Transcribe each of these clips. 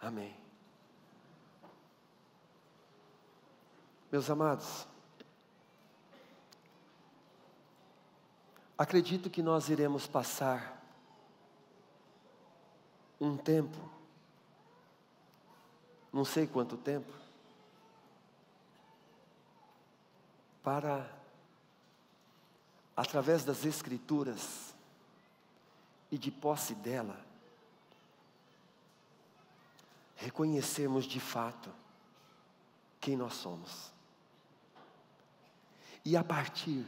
Amém. Meus amados, acredito que nós iremos passar um tempo, não sei quanto tempo, para, através das Escrituras e de posse dela, reconhecermos de fato quem nós somos. E a partir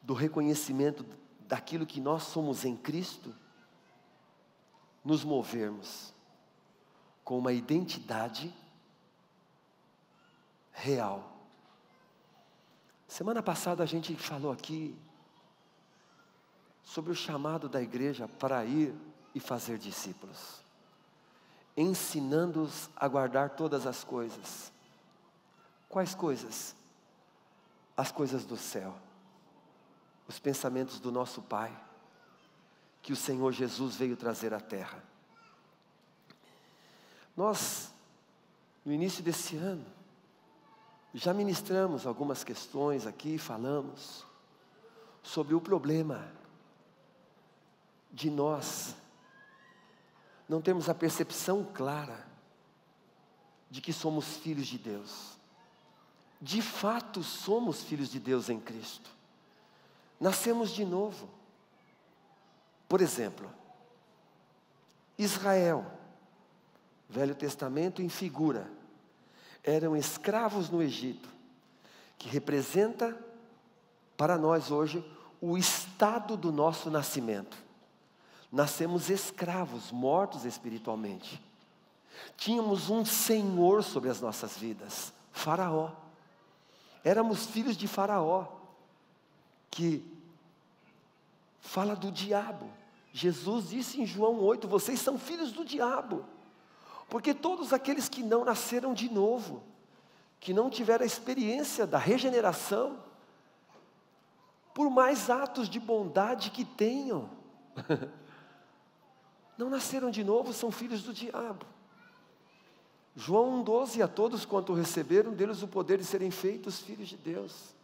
do reconhecimento daquilo que nós somos em Cristo, nos movermos com uma identidade real. Semana passada a gente falou aqui sobre o chamado da igreja para ir e fazer discípulos, ensinando-os a guardar todas as coisas. Quais coisas? As coisas do céu, os pensamentos do nosso Pai, que o Senhor Jesus veio trazer à terra. Nós, no início desse ano, já ministramos algumas questões aqui, falamos sobre o problema de nós não termos a percepção clara de que somos filhos de Deus. De fato somos filhos de Deus em Cristo. Nascemos de novo. Por exemplo, Israel, Velho Testamento em figura, eram escravos no Egito, que representa para nós hoje o estado do nosso nascimento. Nascemos escravos, mortos espiritualmente. Tínhamos um senhor sobre as nossas vidas, Faraó. Éramos filhos de Faraó, que fala do diabo. Jesus disse em João 8, vocês são filhos do diabo. Porque todos aqueles que não nasceram de novo, que não tiveram a experiência da regeneração, por mais atos de bondade que tenham, não nasceram de novo, são filhos do diabo. João 1,12, a todos quanto receberam deles o poder de serem feitos filhos de Deus.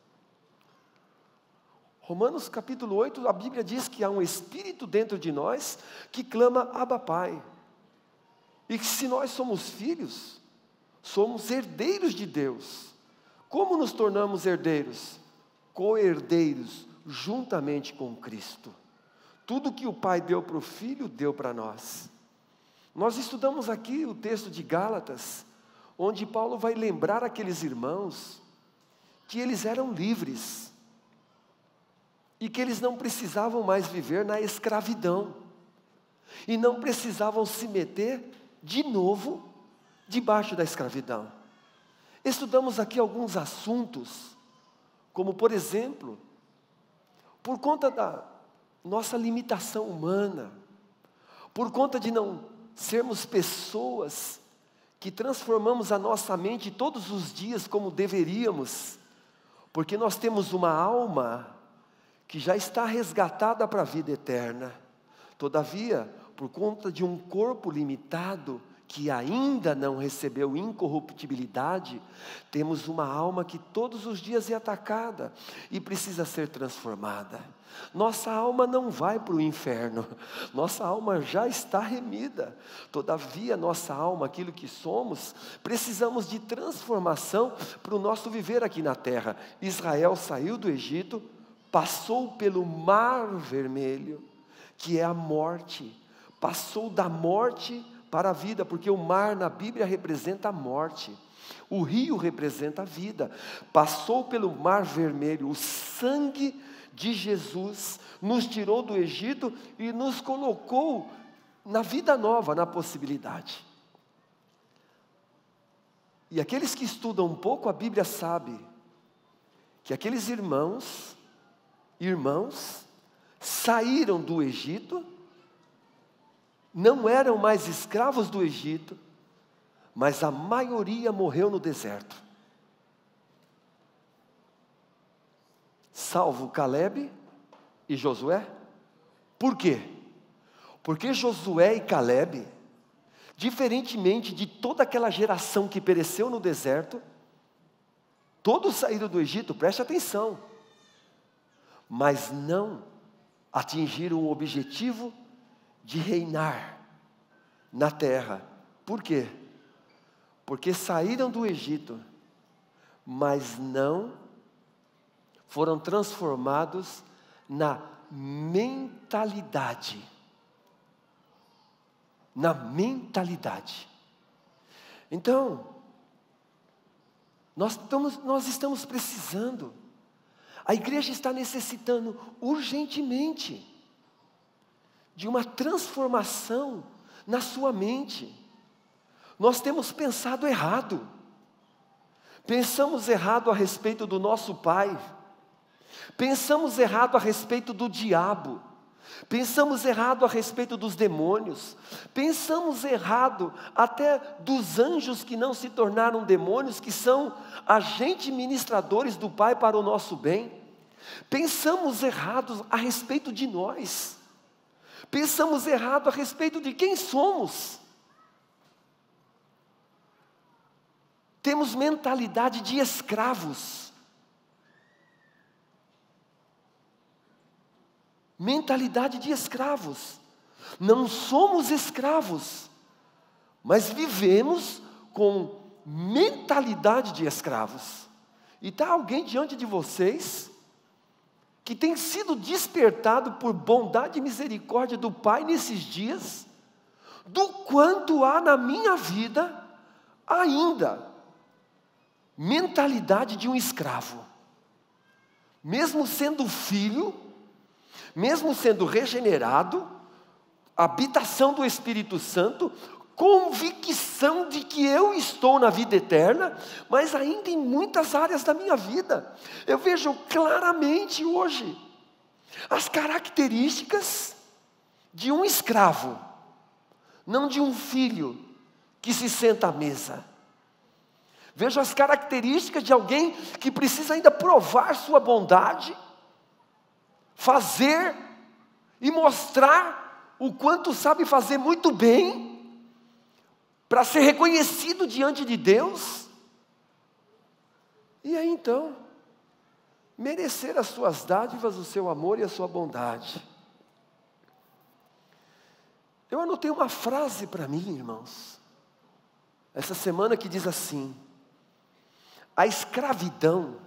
Romanos capítulo 8, a Bíblia diz que há um Espírito dentro de nós que clama Abba Pai. E que se nós somos filhos, somos herdeiros de Deus. Como nos tornamos herdeiros? Co-herdeiros, juntamente com Cristo. Tudo que o Pai deu para o Filho, deu para nós. Nós estudamos aqui o texto de Gálatas, onde Paulo vai lembrar aqueles irmãos que eles eram livres e que eles não precisavam mais viver na escravidão e não precisavam se meter de novo debaixo da escravidão. Estudamos aqui alguns assuntos, como por exemplo, por conta da nossa limitação humana, por conta de não sermos pessoas que transformamos a nossa mente todos os dias como deveríamos, porque nós temos uma alma que já está resgatada para a vida eterna. Todavia, por conta de um corpo limitado, que ainda não recebeu incorruptibilidade, temos uma alma que todos os dias é atacada e precisa ser transformada. Nossa alma não vai para o inferno, nossa alma já está remida. Todavia, nossa alma, aquilo que somos, precisamos de transformação para o nosso viver aqui na terra. Israel saiu do Egito, passou pelo Mar Vermelho, que é a morte, passou da morte para a vida, porque o mar na Bíblia representa a morte, o rio representa a vida. Passou pelo Mar Vermelho, o sangue de Jesus nos tirou do Egito e nos colocou na vida nova, na possibilidade. E aqueles que estudam um pouco a Bíblia sabem que aqueles irmãos saíram do Egito, não eram mais escravos do Egito, mas a maioria morreu no deserto. Salvo Caleb e Josué. Por quê? Porque Josué e Caleb Diferentemente de toda aquela geração que pereceu no deserto, todos saíram do Egito, preste atenção, mas não atingiram o objetivo de reinar na terra. Por quê? Porque saíram do Egito, mas não foram transformados na mentalidade. Na mentalidade. Então, nós estamos precisando, a igreja está necessitando urgentemente de uma transformação na sua mente. Nós temos pensado errado. Pensamos errado a respeito do nosso pai. Pensamos errado a respeito do diabo. Pensamos errado a respeito dos demônios. Pensamos errado até dos anjos que não se tornaram demônios, que são agentes ministradores do Pai para o nosso bem. Pensamos errado a respeito de nós. Pensamos errado a respeito de quem somos. Temos mentalidade de escravos. Mentalidade de escravos. Não somos escravos, mas vivemos com mentalidade de escravos. E está alguém diante de vocês que tem sido despertado por bondade e misericórdia do Pai nesses dias, do quanto há na minha vida ainda mentalidade de um escravo. Mesmo sendo filho, mesmo sendo regenerado, habitação do Espírito Santo, convicção de que eu estou na vida eterna, mas ainda em muitas áreas da minha vida, eu vejo claramente hoje as características de um escravo, não de um filho que se senta à mesa. Vejo as características de alguém que precisa ainda provar sua bondade, fazer e mostrar o quanto sabe fazer muito bem, para ser reconhecido diante de Deus, e aí então, merecer as suas dádivas, o seu amor e a sua bondade. Eu anotei uma frase para mim, irmãos, essa semana, que diz assim: a escravidão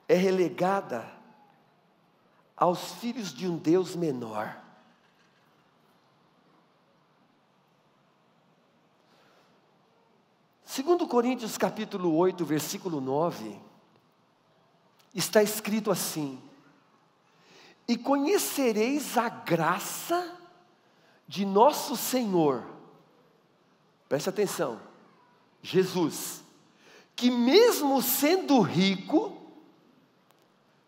é relegada aos filhos de um Deus menor. Segundo Coríntios capítulo 8, versículo 9, está escrito assim: e conhecereis a graça de nosso Senhor, preste atenção, Jesus, que mesmo sendo rico,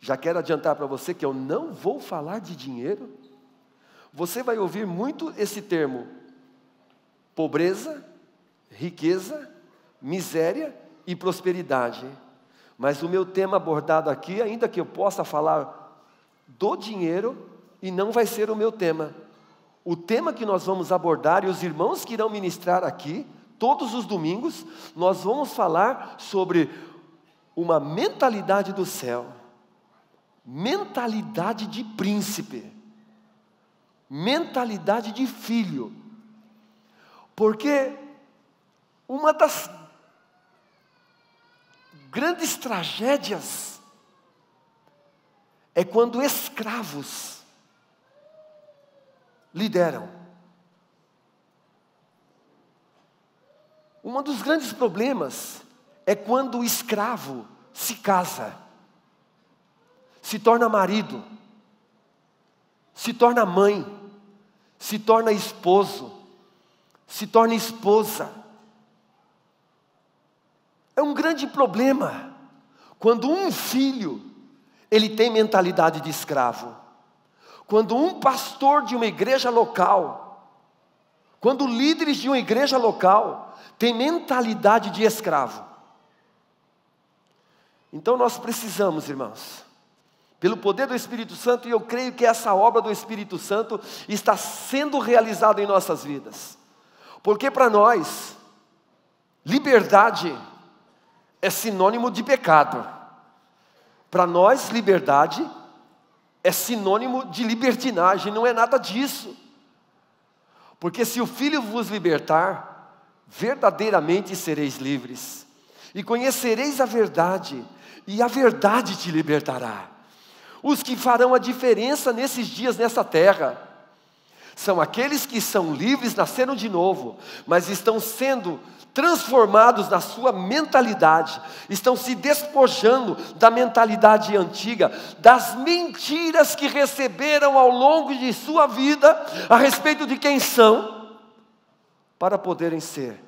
já quero adiantar para você que eu não vou falar de dinheiro, você vai ouvir muito esse termo, pobreza, riqueza, miséria e prosperidade, mas o meu tema abordado aqui, ainda que eu possa falar do dinheiro, e não vai ser o meu tema. O tema que nós vamos abordar, e os irmãos que irão ministrar aqui, todos os domingos, nós vamos falar sobre uma mentalidade do céu, mentalidade de príncipe, mentalidade de filho, porque uma das grandes tragédias é quando escravos lideram. Um dos grandes problemas é quando o escravo se casa, se torna marido, se torna mãe, se torna esposo, se torna esposa. É um grande problema quando um filho, ele tem mentalidade de escravo. Quando um pastor de uma igreja local, quando líderes de uma igreja local têm mentalidade de escravo. Então nós precisamos, irmãos, pelo poder do Espírito Santo, e eu creio que essa obra do Espírito Santo está sendo realizada em nossas vidas. Porque para nós, liberdade é sinônimo de pecado. Para nós, liberdade é sinônimo de libertinagem, não é nada disso. Porque se o Filho vos libertar, verdadeiramente sereis livres. E conhecereis a verdade, e a verdade te libertará. Os que farão a diferença nesses dias nessa terra são aqueles que são livres, nasceram de novo, mas estão sendo transformados na sua mentalidade, estão se despojando da mentalidade antiga, das mentiras que receberam ao longo de sua vida a respeito de quem são, para poderem ser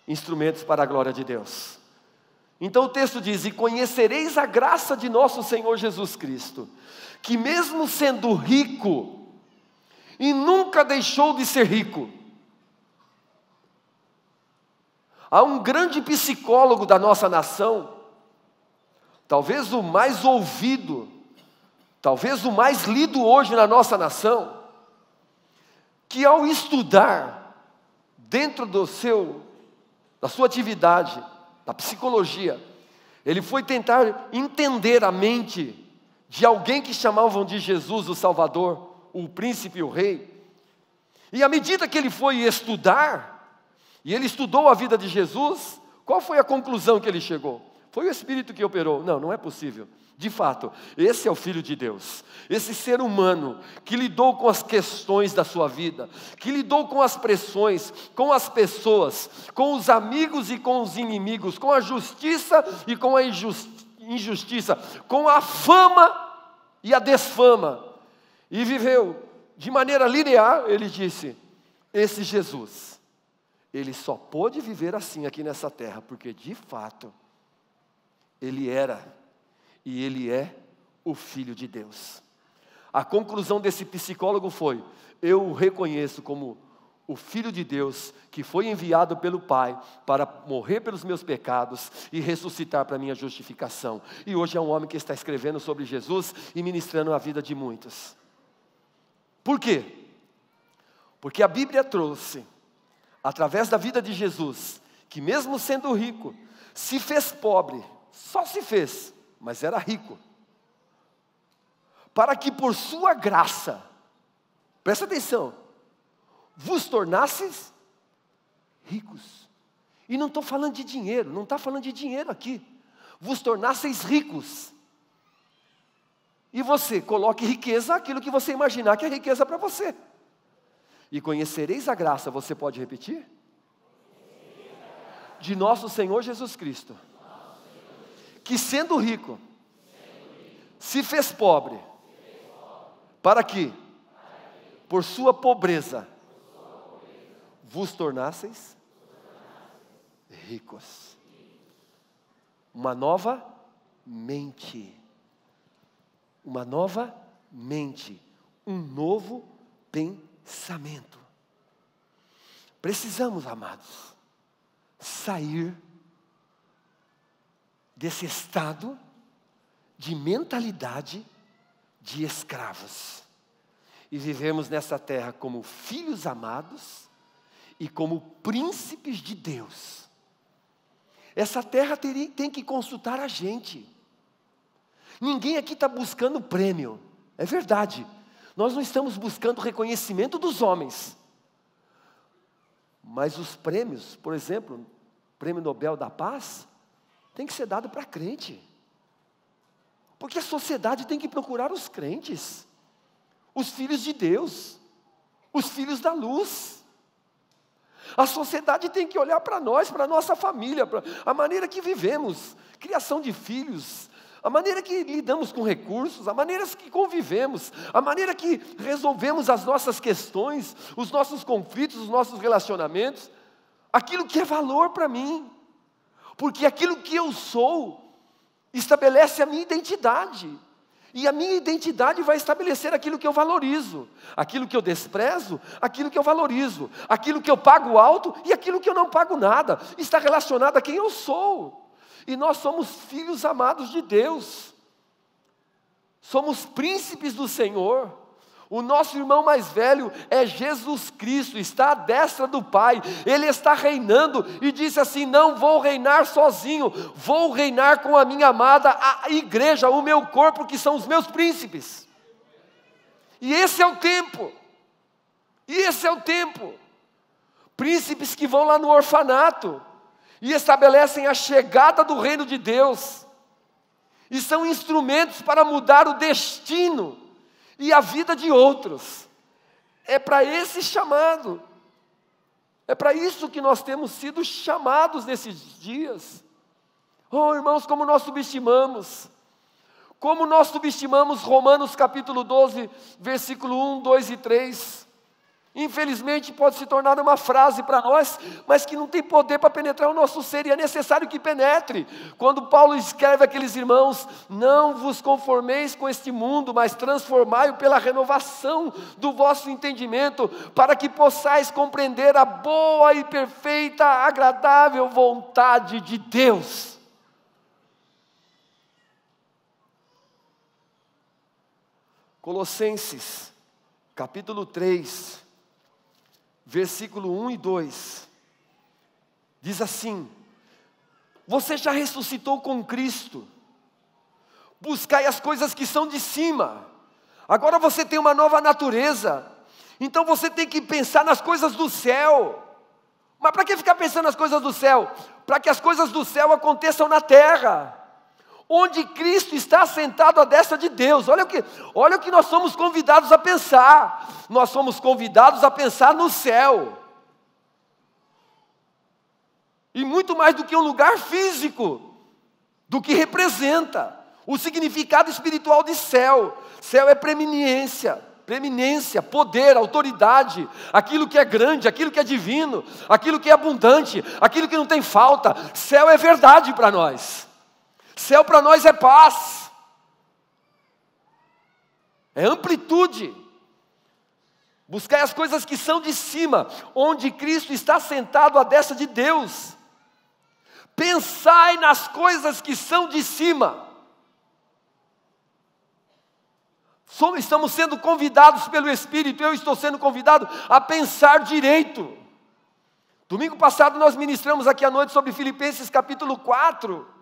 instrumentos para a glória de Deus. Então o texto diz: e conhecereis a graça de nosso Senhor Jesus Cristo, que mesmo sendo rico, e nunca deixou de ser rico. Há um grande psicólogo da nossa nação, talvez o mais ouvido, talvez o mais lido hoje na nossa nação, que ao estudar dentro da sua atividade, da psicologia, ele foi tentar entender a mente de alguém que chamavam de Jesus o Salvador, o príncipe e o rei. E à medida que ele foi estudar, e ele estudou a vida de Jesus, qual foi a conclusão que ele chegou? Foi o Espírito que operou. Não, não é possível. De fato, esse é o Filho de Deus. Esse ser humano que lidou com as questões da sua vida, que lidou com as pressões, com as pessoas, com os amigos e com os inimigos, com a justiça e com a injustiça, com a fama e a desfama. E viveu de maneira linear. Ele disse: esse Jesus, ele só pôde viver assim aqui nessa terra, porque de fato, ele era e ele é o Filho de Deus. A conclusão desse psicólogo foi: eu o reconheço como o Filho de Deus, que foi enviado pelo Pai para morrer pelos meus pecados e ressuscitar para a minha justificação. E hoje é um homem que está escrevendo sobre Jesus e ministrando a vida de muitos. Por quê? Porque a Bíblia trouxe, através da vida de Jesus, que mesmo sendo rico, se fez pobre, só se fez, mas era rico, para que por sua graça, presta atenção, vos tornasseis ricos. E não estou falando de dinheiro, não está falando de dinheiro aqui, vos tornasseis ricos. E você coloque riqueza aquilo que você imaginar que é riqueza para você. E conhecereis a graça, você pode repetir? De nosso Senhor Jesus Cristo, que sendo rico, se fez pobre, para que, por sua pobreza, vos tornasseis ricos. Uma nova mente. Uma nova mente, um novo pensamento. Precisamos, amados, sair desse estado de mentalidade de escravos e vivemos nessa terra como filhos amados e como príncipes de Deus. Essa terra tem que consultar a gente. Ninguém aqui está buscando prêmio, é verdade. Nós não estamos buscando reconhecimento dos homens. Mas os prêmios, por exemplo, o Prêmio Nobel da Paz, tem que ser dado para crente. Porque a sociedade tem que procurar os crentes, os filhos de Deus, os filhos da luz. A sociedade tem que olhar para nós, para a nossa família, para a maneira que vivemos, criação de filhos, a maneira que lidamos com recursos, a maneira que convivemos, a maneira que resolvemos as nossas questões, os nossos conflitos, os nossos relacionamentos, aquilo que é valor para mim, porque aquilo que eu sou estabelece a minha identidade, e a minha identidade vai estabelecer aquilo que eu valorizo, aquilo que eu desprezo, aquilo que eu valorizo, aquilo que eu pago alto e aquilo que eu não pago nada, está relacionado a quem eu sou. E nós somos filhos amados de Deus, somos príncipes do Senhor, O nosso irmão mais velho é Jesus Cristo, está à destra do Pai, Ele está reinando e disse assim: não vou reinar sozinho, vou reinar com a minha amada, a igreja, o meu corpo, que são os meus príncipes. E esse é o tempo, príncipes que vão lá no orfanato, e estabelecem a chegada do reino de Deus, e são instrumentos para mudar o destino e a vida de outros. É para esse chamado, é para isso que nós temos sido chamados nesses dias. Oh, irmãos, como nós subestimamos Romanos capítulo 12, versículo 1, 2 e 3. Infelizmente pode se tornar uma frase para nós, mas que não tem poder para penetrar o nosso ser, e é necessário que penetre. Quando Paulo escreve àqueles irmãos: não vos conformeis com este mundo, mas transformai-o pela renovação do vosso entendimento, para que possais compreender a boa e perfeita, agradável vontade de Deus. Colossenses capítulo 3, versículo 1 e 2, diz assim: você já ressuscitou com Cristo, buscai as coisas que são de cima, agora você tem uma nova natureza, então você tem que pensar nas coisas do céu. Mas para que ficar pensando nas coisas do céu? Para que as coisas do céu aconteçam na terra, onde Cristo está sentado à destra de Deus. Olha o que nós somos convidados a pensar. Nós somos convidados a pensar no céu. E muito mais do que um lugar físico, do que representa o significado espiritual de céu. Céu é preeminência, poder, autoridade, aquilo que é grande, aquilo que é divino, aquilo que é abundante, aquilo que não tem falta. Céu é verdade para nós. Céu para nós é paz, é amplitude. Buscai as coisas que são de cima, onde Cristo está sentado à destra de Deus. Pensai nas coisas que são de cima. Estamos sendo convidados pelo Espírito, eu estou sendo convidado a pensar direito. Domingo passado nós ministramos aqui à noite sobre Filipenses capítulo 4.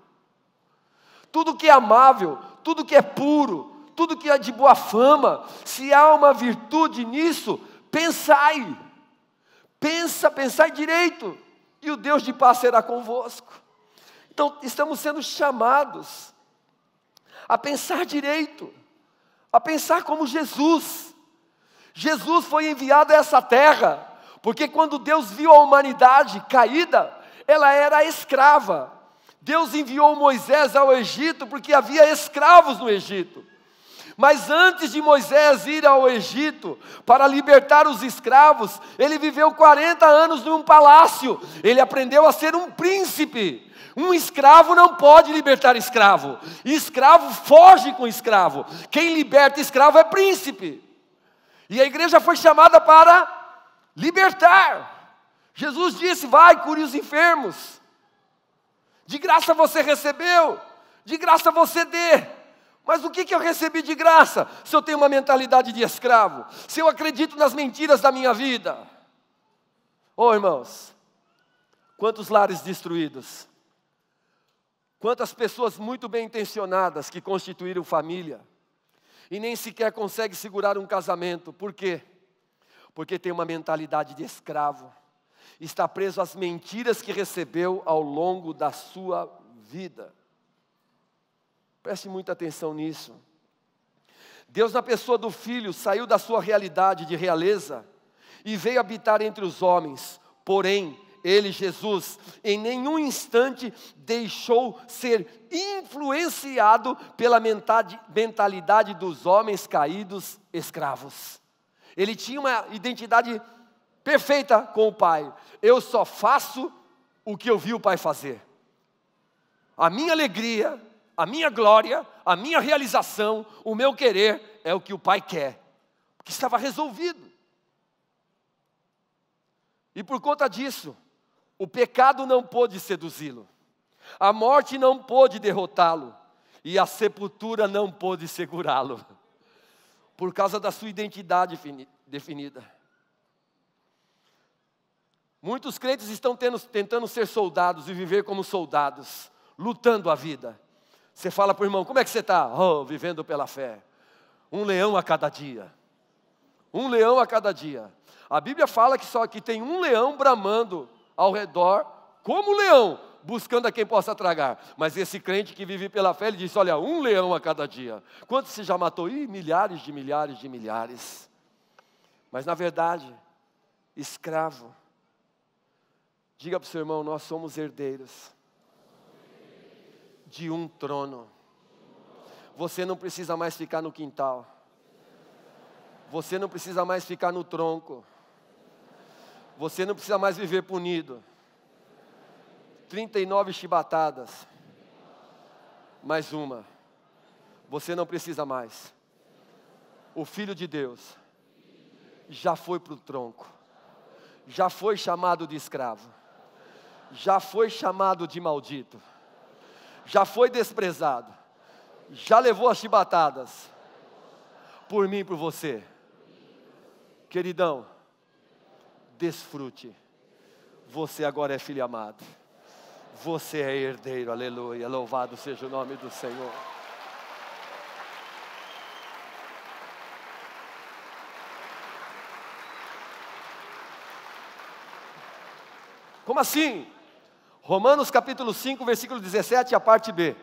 Tudo que é amável, tudo que é puro, tudo que é de boa fama, se há uma virtude nisso, pensai. Pensai direito, e o Deus de paz será convosco. Então, estamos sendo chamados a pensar direito, a pensar como Jesus. Jesus foi enviado a essa terra, porque quando Deus viu a humanidade caída, ela era escrava. Deus enviou Moisés ao Egito porque havia escravos no Egito. Mas antes de Moisés ir ao Egito para libertar os escravos, ele viveu 40 anos num palácio. Ele aprendeu a ser um príncipe. Um escravo não pode libertar escravo. Escravo foge com escravo. Quem liberta escravo é príncipe. E a igreja foi chamada para libertar. Jesus disse: vai, cure os enfermos. De graça você recebeu, de graça você dê. Mas o que eu recebi de graça? Se eu tenho uma mentalidade de escravo, se eu acredito nas mentiras da minha vida. Oh, irmãos, quantos lares destruídos, quantas pessoas muito bem intencionadas que constituíram família e nem sequer conseguem segurar um casamento. Por quê? Porque tem uma mentalidade de escravo. Está preso às mentiras que recebeu ao longo da sua vida. Preste muita atenção nisso. Deus, na pessoa do Filho, saiu da sua realidade de realeza e veio habitar entre os homens. Porém, Ele, Jesus, em nenhum instante deixou ser influenciado pela mentalidade dos homens caídos escravos. Ele tinha uma identidade perfeita com o Pai. Eu só faço o que eu vi o Pai fazer. A minha alegria, a minha glória, a minha realização, o meu querer é o que o Pai quer. Porque estava resolvido. E por conta disso, o pecado não pôde seduzi-lo. A morte não pôde derrotá-lo. E a sepultura não pôde segurá-lo. por causa da sua identidade definida. Muitos crentes estão tentando ser soldados e viver como soldados, lutando a vida. Você fala para o irmão, como é que você está? Oh, vivendo pela fé. Um leão a cada dia. Um leão a cada dia. A Bíblia fala que só que tem um leão bramando ao redor, como leão, buscando a quem possa tragar. Mas esse crente que vive pela fé, ele diz, olha, um leão a cada dia. Quantos você já matou? Milhares de milhares de milhares. Mas na verdade, escravo. Diga para o seu irmão, nós somos herdeiros de um trono. Você não precisa mais ficar no quintal. Você não precisa mais ficar no tronco. Você não precisa mais viver punido. 39 chibatadas. Mais uma. Você não precisa mais. O Filho de Deus já foi para o tronco. Já foi chamado de escravo. Já foi chamado de maldito. Já foi desprezado. Já levou as chibatadas. Por mim e por você. Queridão, desfrute. Você agora é filho amado. Você é herdeiro, aleluia. Louvado seja o nome do Senhor. Como assim? Romanos capítulo 5, versículo 17, a parte B.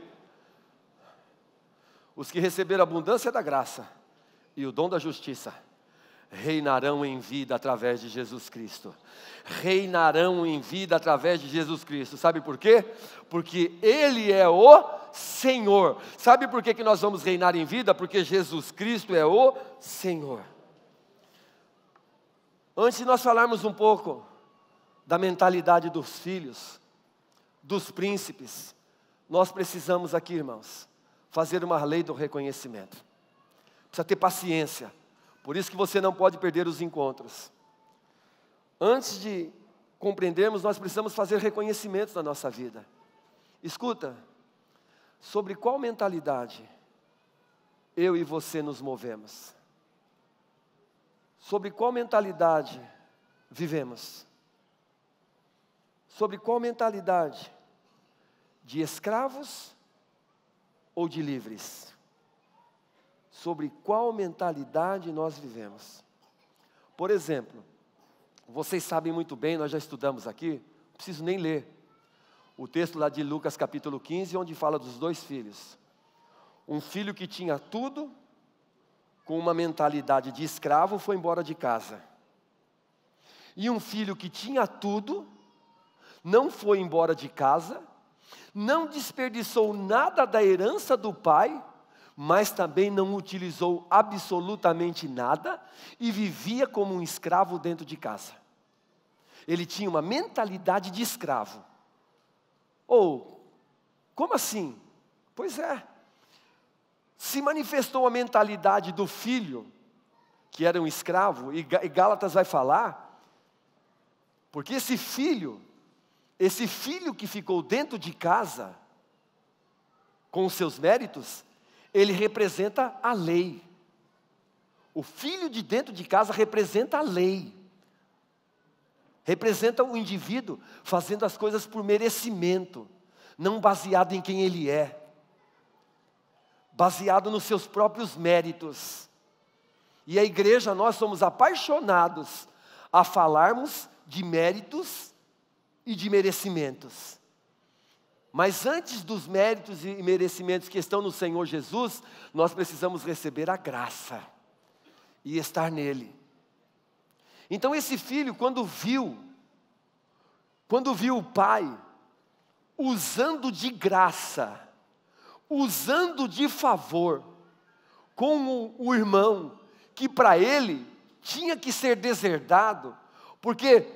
Os que receberam a abundância da graça e o dom da justiça, reinarão em vida através de Jesus Cristo. Reinarão em vida através de Jesus Cristo. Sabe por quê? Porque Ele é o Senhor. Sabe por que nós vamos reinar em vida? Porque Jesus Cristo é o Senhor. Antes de nós falarmos um pouco da mentalidade dos filhos, dos príncipes, nós precisamos aqui, irmãos, fazer uma lei do reconhecimento. Precisa ter paciência. Por isso que você não pode perder os encontros. Antes de compreendermos, nós precisamos fazer reconhecimentos na nossa vida. Escuta, sobre qual mentalidade eu e você nos movemos? Sobre qual mentalidade vivemos? Sobre qual mentalidade? De escravos ou de livres? Sobre qual mentalidade nós vivemos? Por exemplo, vocês sabem muito bem, nós já estudamos aqui, não preciso nem ler. O texto lá de Lucas capítulo 15, onde fala dos dois filhos. Um filho que tinha tudo, com uma mentalidade de escravo, foi embora de casa. E um filho que tinha tudo, não foi embora de casa, não desperdiçou nada da herança do pai, mas também não utilizou absolutamente nada e vivia como um escravo dentro de casa. Ele tinha uma mentalidade de escravo. Como assim? Pois é. Se manifestou a mentalidade do filho, que era um escravo, e Gálatas vai falar, porque esse filho que ficou dentro de casa, com os seus méritos, ele representa a lei. O filho de dentro de casa representa a lei. Representa o indivíduo fazendo as coisas por merecimento, não baseado em quem ele é. Baseado nos seus próprios méritos. E a igreja, nós somos apaixonados a falarmos de méritos e de merecimentos. Mas antes dos méritos e merecimentos que estão no Senhor Jesus, nós precisamos receber a graça e estar nele. Então esse filho, quando viu o pai usando de graça, usando de favor com o irmão, que para ele tinha que ser deserdado, porque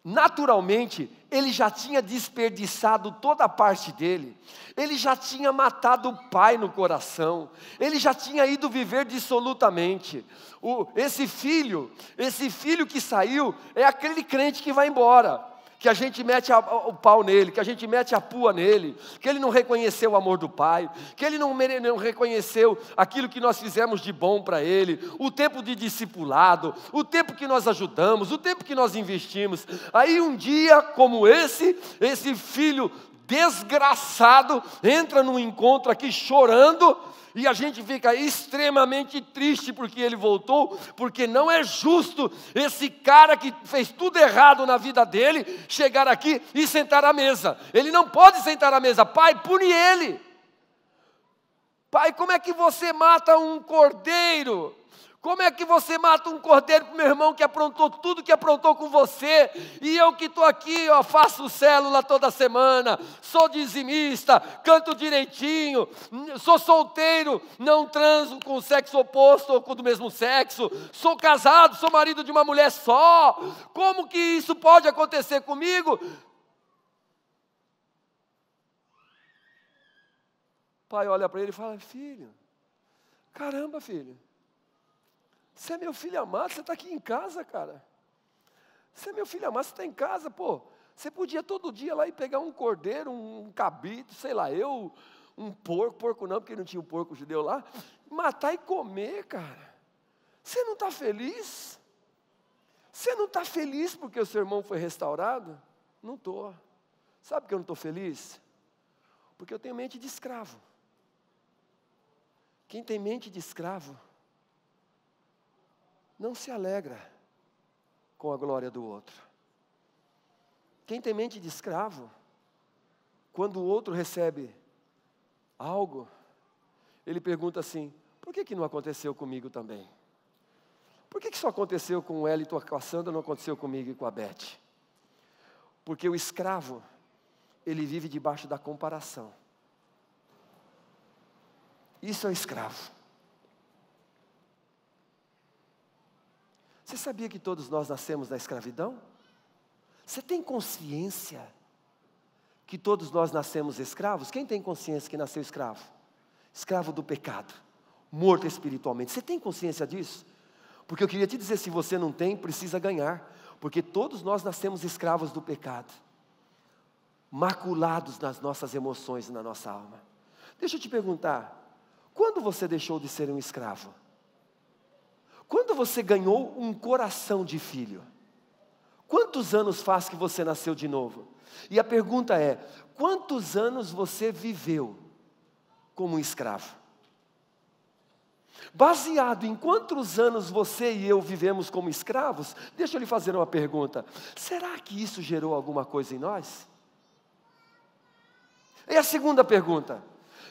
naturalmente, ele já tinha desperdiçado toda a parte dele, ele já tinha matado o pai no coração, ele já tinha ido viver dissolutamente. Esse filho que saiu, é aquele crente que vai embora. que a gente mete o pau nele, que a gente mete a pua nele, que ele não reconheceu o amor do Pai, que ele não reconheceu aquilo que nós fizemos de bom para ele, o tempo de discipulado, o tempo que nós ajudamos, o tempo que nós investimos. Aí um dia como esse filho desgraçado entra num encontro aqui chorando, e a gente fica extremamente triste porque ele voltou, porque não é justo esse cara que fez tudo errado na vida dele, chegar aqui e sentar à mesa. Ele não pode sentar à mesa. Pai, pune ele. Pai, como é que você mata um cordeiro? Como é que você mata um cordeiro para o meu irmão que aprontou tudo que aprontou com você? E eu que estou aqui, ó, faço célula toda semana, sou dizimista, canto direitinho, sou solteiro, não transo com o sexo oposto ou com o do mesmo sexo, sou casado, sou marido de uma mulher só. Como que isso pode acontecer comigo? Pai olha para ele e fala: filho, caramba, filho. Você é meu filho amado, você está aqui em casa, cara. Você é meu filho amado, você está em casa, pô. Você podia todo dia lá e pegar um cordeiro, um cabrito, sei lá, um porco não, porque não tinha um porco judeu lá, matar e comer, cara. Você não está feliz? Você não está feliz porque o seu irmão foi restaurado? Não estou. Sabe por que eu não estou feliz? Porque eu tenho mente de escravo. Quem tem mente de escravo não se alegra com a glória do outro. Quem tem mente de escravo, quando o outro recebe algo, ele pergunta assim: por que não aconteceu comigo também? Por que só aconteceu com o Wellington e com a Sandra, não aconteceu comigo e com a Beth? Porque o escravo, ele vive debaixo da comparação. Isso é o escravo. Você sabia que todos nós nascemos da escravidão? Você tem consciência que todos nós nascemos escravos? Quem tem consciência que nasceu escravo? Escravo do pecado, morto espiritualmente. Você tem consciência disso? Porque eu queria te dizer, se você não tem, precisa ganhar. Porque todos nós nascemos escravos do pecado, maculados nas nossas emoções e na nossa alma. Deixa eu te perguntar, quando você deixou de ser um escravo? Quando você ganhou um coração de filho? Quantos anos faz que você nasceu de novo? E a pergunta é, quantos anos você viveu como um escravo? Baseado em quantos anos você e eu vivemos como escravos, deixa eu lhe fazer uma pergunta. Será que isso gerou alguma coisa em nós? E a segunda pergunta.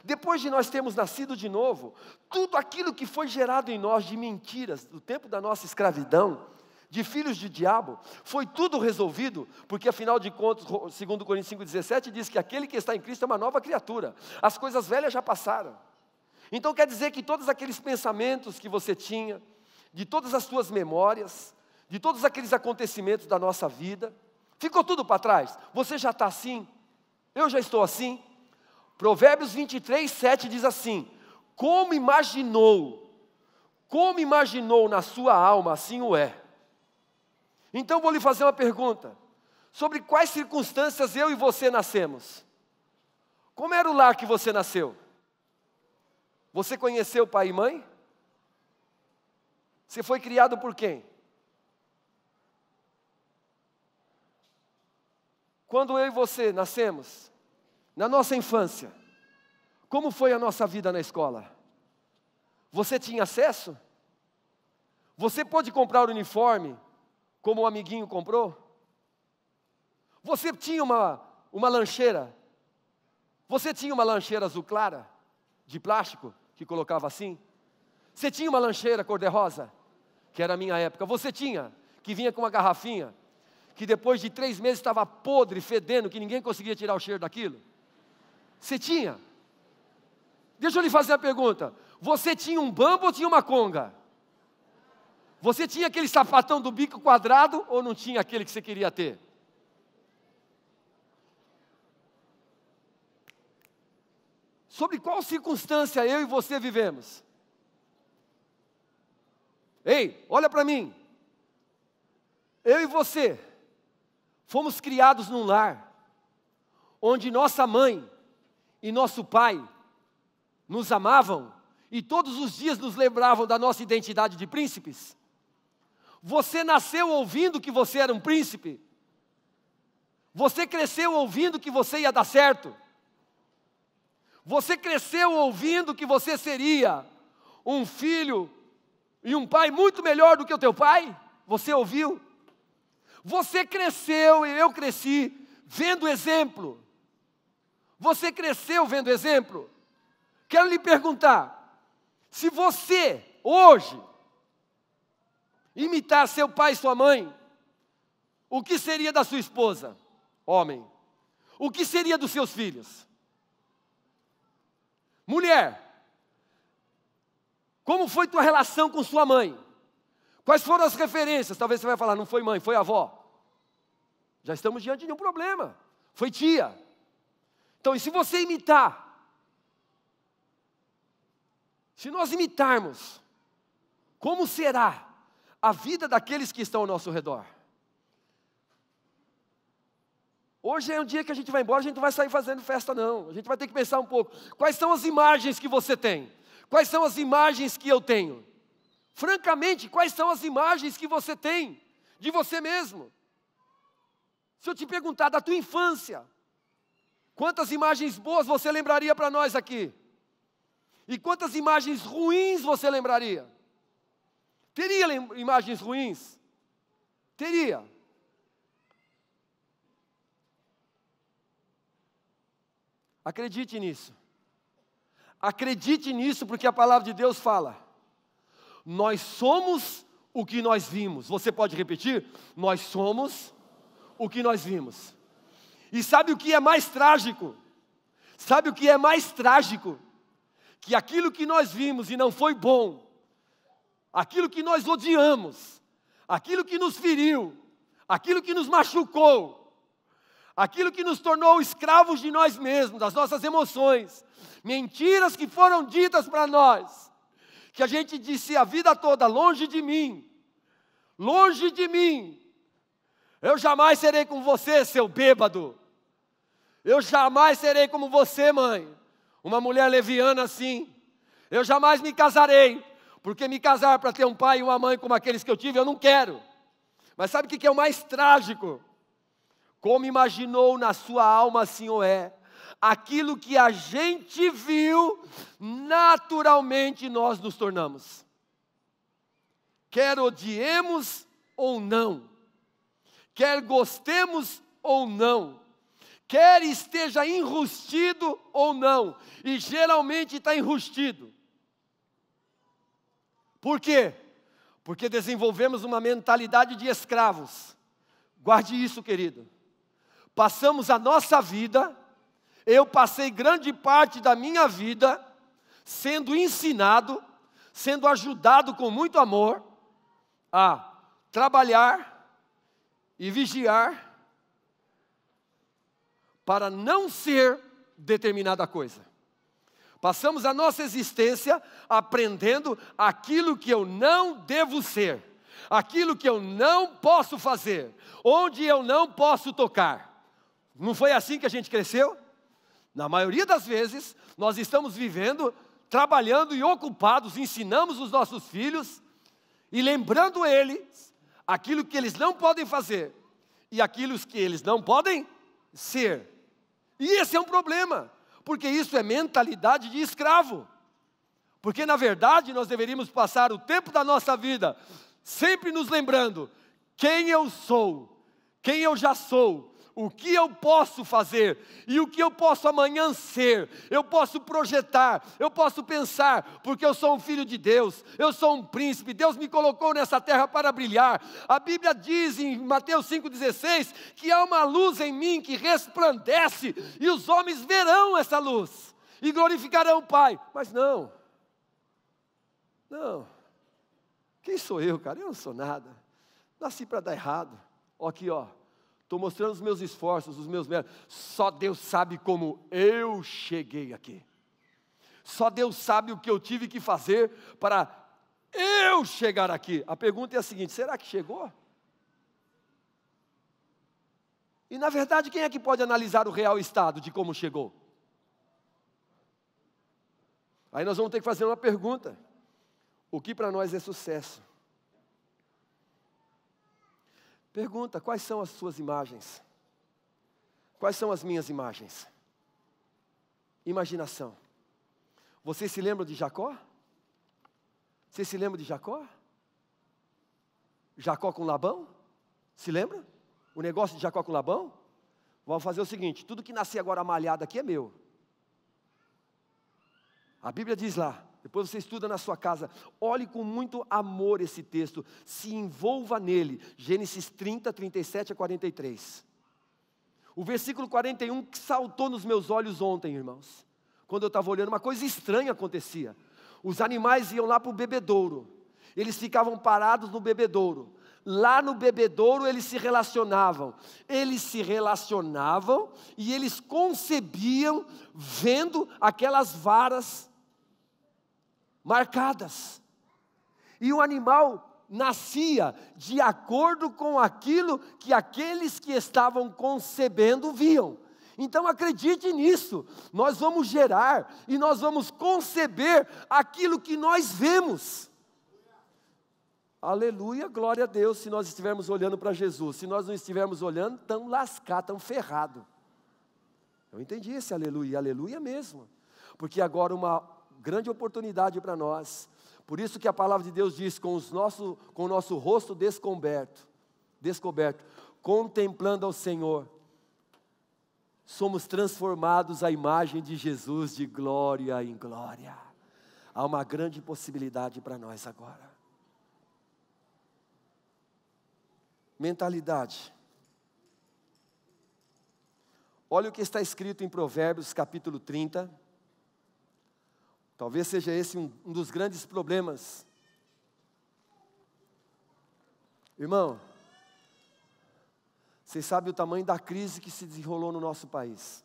Depois de nós termos nascido de novo, tudo aquilo que foi gerado em nós de mentiras, do tempo da nossa escravidão, de filhos de diabo, foi tudo resolvido, porque afinal de contas, 2 Coríntios 5,17 diz que aquele que está em Cristo é uma nova criatura, as coisas velhas já passaram. Então quer dizer que todos aqueles pensamentos que você tinha, de todas as suas memórias, de todos aqueles acontecimentos da nossa vida, ficou tudo para trás. Você já está assim, eu já estou assim. Provérbios 23, 7 diz assim: como imaginou na sua alma, assim o é. Então vou lhe fazer uma pergunta, sobre quais circunstâncias eu e você nascemos? Como era o lar que você nasceu? Você conheceu pai e mãe? Você foi criado por quem? Quando eu e você nascemos, na nossa infância, como foi a nossa vida na escola? Você tinha acesso? Você pôde comprar o uniforme como um amiguinho comprou? Você tinha uma lancheira? Você tinha uma lancheira azul clara, de plástico, que colocava assim? Você tinha uma lancheira cor-de-rosa, que era a minha época? Você tinha, que vinha com uma garrafinha, que depois de 3 meses estava podre, fedendo, que ninguém conseguia tirar o cheiro daquilo? Você tinha? Deixa eu lhe fazer a pergunta. Você tinha um bambu ou tinha uma conga? Você tinha aquele sapatão do bico quadrado ou não tinha aquele que você queria ter? Sobre qual circunstância eu e você vivemos? Ei, olha para mim. Eu e você fomos criados num lar, onde nossa mãe e nosso pai nos amavam e todos os dias nos lembravam da nossa identidade de príncipes? Você nasceu ouvindo que você era um príncipe? Você cresceu ouvindo que você ia dar certo? Você cresceu ouvindo que você seria um filho e um pai muito melhor do que o teu pai? Você ouviu? Você cresceu e eu cresci vendo exemplo. Você cresceu vendo exemplo? Quero lhe perguntar, se você, hoje, imitar seu pai e sua mãe, o que seria da sua esposa, homem? O que seria dos seus filhos? Mulher, como foi tua relação com sua mãe? Quais foram as referências? Talvez você vai falar, não foi mãe, foi avó. Já estamos diante de um problema. Foi tia. Então, e se você imitar? Se nós imitarmos, como será a vida daqueles que estão ao nosso redor? Hoje é um dia que a gente vai embora, a gente não vai sair fazendo festa não. A gente vai ter que pensar um pouco. Quais são as imagens que você tem? Quais são as imagens que eu tenho? Francamente, quais são as imagens que você tem de você mesmo? Se eu te perguntar da tua infância, quantas imagens boas você lembraria para nós aqui? E quantas imagens ruins você lembraria? Teria imagens ruins? Teria. Acredite nisso. Acredite nisso porque a palavra de Deus fala. Nós somos o que nós vimos. Você pode repetir? Nós somos o que nós vimos. E sabe o que é mais trágico? Sabe o que é mais trágico? Que aquilo que nós vimos e não foi bom, aquilo que nós odiamos, aquilo que nos feriu, aquilo que nos machucou, aquilo que nos tornou escravos de nós mesmos, das nossas emoções, mentiras que foram ditas para nós, que a gente disse a vida toda, longe de mim, eu jamais serei como você, seu bêbado, eu jamais serei como você, mãe, uma mulher leviana assim, eu jamais me casarei, porque me casar para ter um pai e uma mãe como aqueles que eu tive, eu não quero. Mas sabe o que é o mais trágico? Como imaginou na sua alma, assim ou é, aquilo que a gente viu, naturalmente nós nos tornamos. Quer odiemos ou não, quer gostemos ou não, quer esteja enrustido ou não, e geralmente está enrustido. Por quê? Porque desenvolvemos uma mentalidade de escravos. Guarde isso, querido. Passamos a nossa vida, eu passei grande parte da minha vida sendo ensinado, sendo ajudado com muito amor a trabalhar e vigiar para não ser determinada coisa. Passamos a nossa existência aprendendo aquilo que eu não devo ser, aquilo que eu não posso fazer, onde eu não posso tocar. Não foi assim que a gente cresceu? Na maioria das vezes, nós estamos vivendo, trabalhando e ocupados, ensinamos os nossos filhos e lembrando eles aquilo que eles não podem fazer e aquilo que eles não podem ser. E esse é um problema, porque isso é mentalidade de escravo. Porque, na verdade, nós deveríamos passar o tempo da nossa vida sempre nos lembrando quem eu sou, quem eu já sou, o que eu posso fazer e o que eu posso amanhã ser. Eu posso projetar, eu posso pensar, porque eu sou um filho de Deus, eu sou um príncipe, Deus me colocou nessa terra para brilhar. A Bíblia diz em Mateus 5,16 que há uma luz em mim que resplandece e os homens verão essa luz e glorificarão o Pai. Mas não, quem sou eu, cara? Eu não sou nada, nasci para dar errado. Ó, aqui, ó. Estou mostrando os meus esforços, os meus méritos. Só Deus sabe como eu cheguei aqui. Só Deus sabe o que eu tive que fazer para eu chegar aqui. A pergunta é a seguinte: será que chegou? E na verdade, quem é que pode analisar o real estado de como chegou? Aí nós vamos ter que fazer uma pergunta: o que para nós é sucesso? Pergunta: quais são as suas imagens? Quais são as minhas imagens? Imaginação. Você se lembra de Jacó? Você se lembra de Jacó? Jacó com Labão? Se lembra? O negócio de Jacó com Labão? Vamos fazer o seguinte: tudo que nascer agora malhado aqui é meu. A Bíblia diz lá, depois você estuda na sua casa, olhe com muito amor esse texto, se envolva nele. Gênesis 30, 37 a 43. O versículo 41 que saltou nos meus olhos ontem, irmãos. Quando eu estava olhando, uma coisa estranha acontecia. Os animais iam lá para o bebedouro. Eles ficavam parados no bebedouro. Lá no bebedouro eles se relacionavam. Eles se relacionavam e eles concebiam vendo aquelas varas marcadas. E o animal nascia de acordo com aquilo que aqueles que estavam concebendo viam. Então acredite nisso, nós vamos gerar e nós vamos conceber aquilo que nós vemos. Aleluia, glória a Deus, se nós estivermos olhando para Jesus. Se nós não estivermos olhando, estamos lascados, estamos ferrados. Eu entendi esse aleluia, aleluia mesmo. Porque agora uma grande oportunidade para nós. Por isso que a palavra de Deus diz, com o nosso rosto descoberto, contemplando ao Senhor, somos transformados à imagem de Jesus de glória em glória. Há uma grande possibilidade para nós agora. Mentalidade. Olha o que está escrito em Provérbios capítulo 30. Talvez seja esse um dos grandes problemas. Irmão, vocês sabem o tamanho da crise que se desenrolou no nosso país,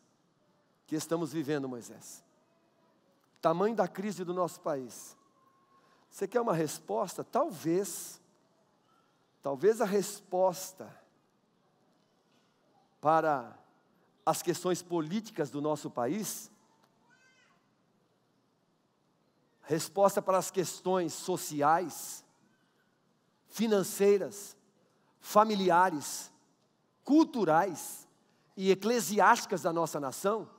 que estamos vivendo, Moisés. Tamanho da crise do nosso país. Você quer uma resposta? Talvez a resposta para as questões políticas do nosso país, resposta para as questões sociais, financeiras, familiares, culturais e eclesiásticas da nossa nação,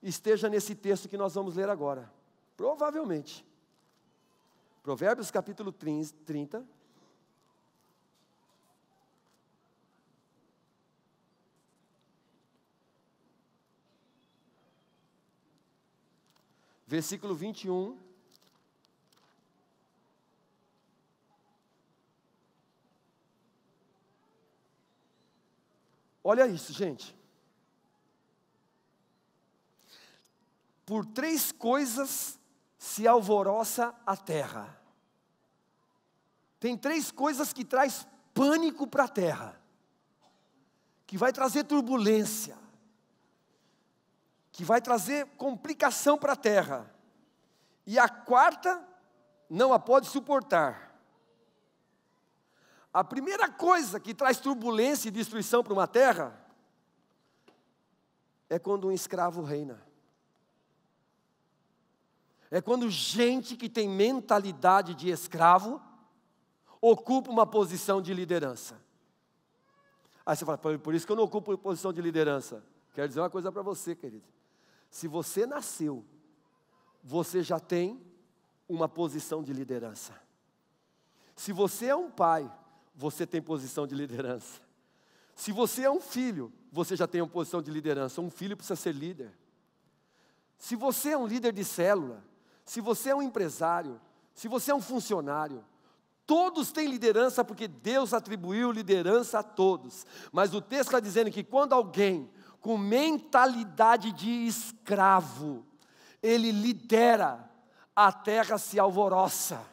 esteja nesse texto que nós vamos ler agora. Provavelmente. Provérbios capítulo 30. Versículo 21. Olha isso, gente. Por 3 coisas se alvoroça a terra. Tem 3 coisas que traz pânico para a terra, que vai trazer turbulência, que vai trazer complicação para a terra. E a 4ª não a pode suportar. A primeira coisa que traz turbulência e destruição para uma terra é quando um escravo reina. É quando gente que tem mentalidade de escravo ocupa uma posição de liderança. Aí você fala, por isso que eu não ocupo posição de liderança. Quero dizer uma coisa para você, querido. Se você nasceu, você já tem uma posição de liderança. Se você é um pai, você tem posição de liderança. Se você é um filho, você já tem uma posição de liderança. Um filho precisa ser líder. Se você é um líder de célula, se você é um empresário, se você é um funcionário, todos têm liderança porque Deus atribuiu liderança a todos. Mas o texto está dizendo que quando alguém com mentalidade de escravo, ele lidera, a terra se alvoroça.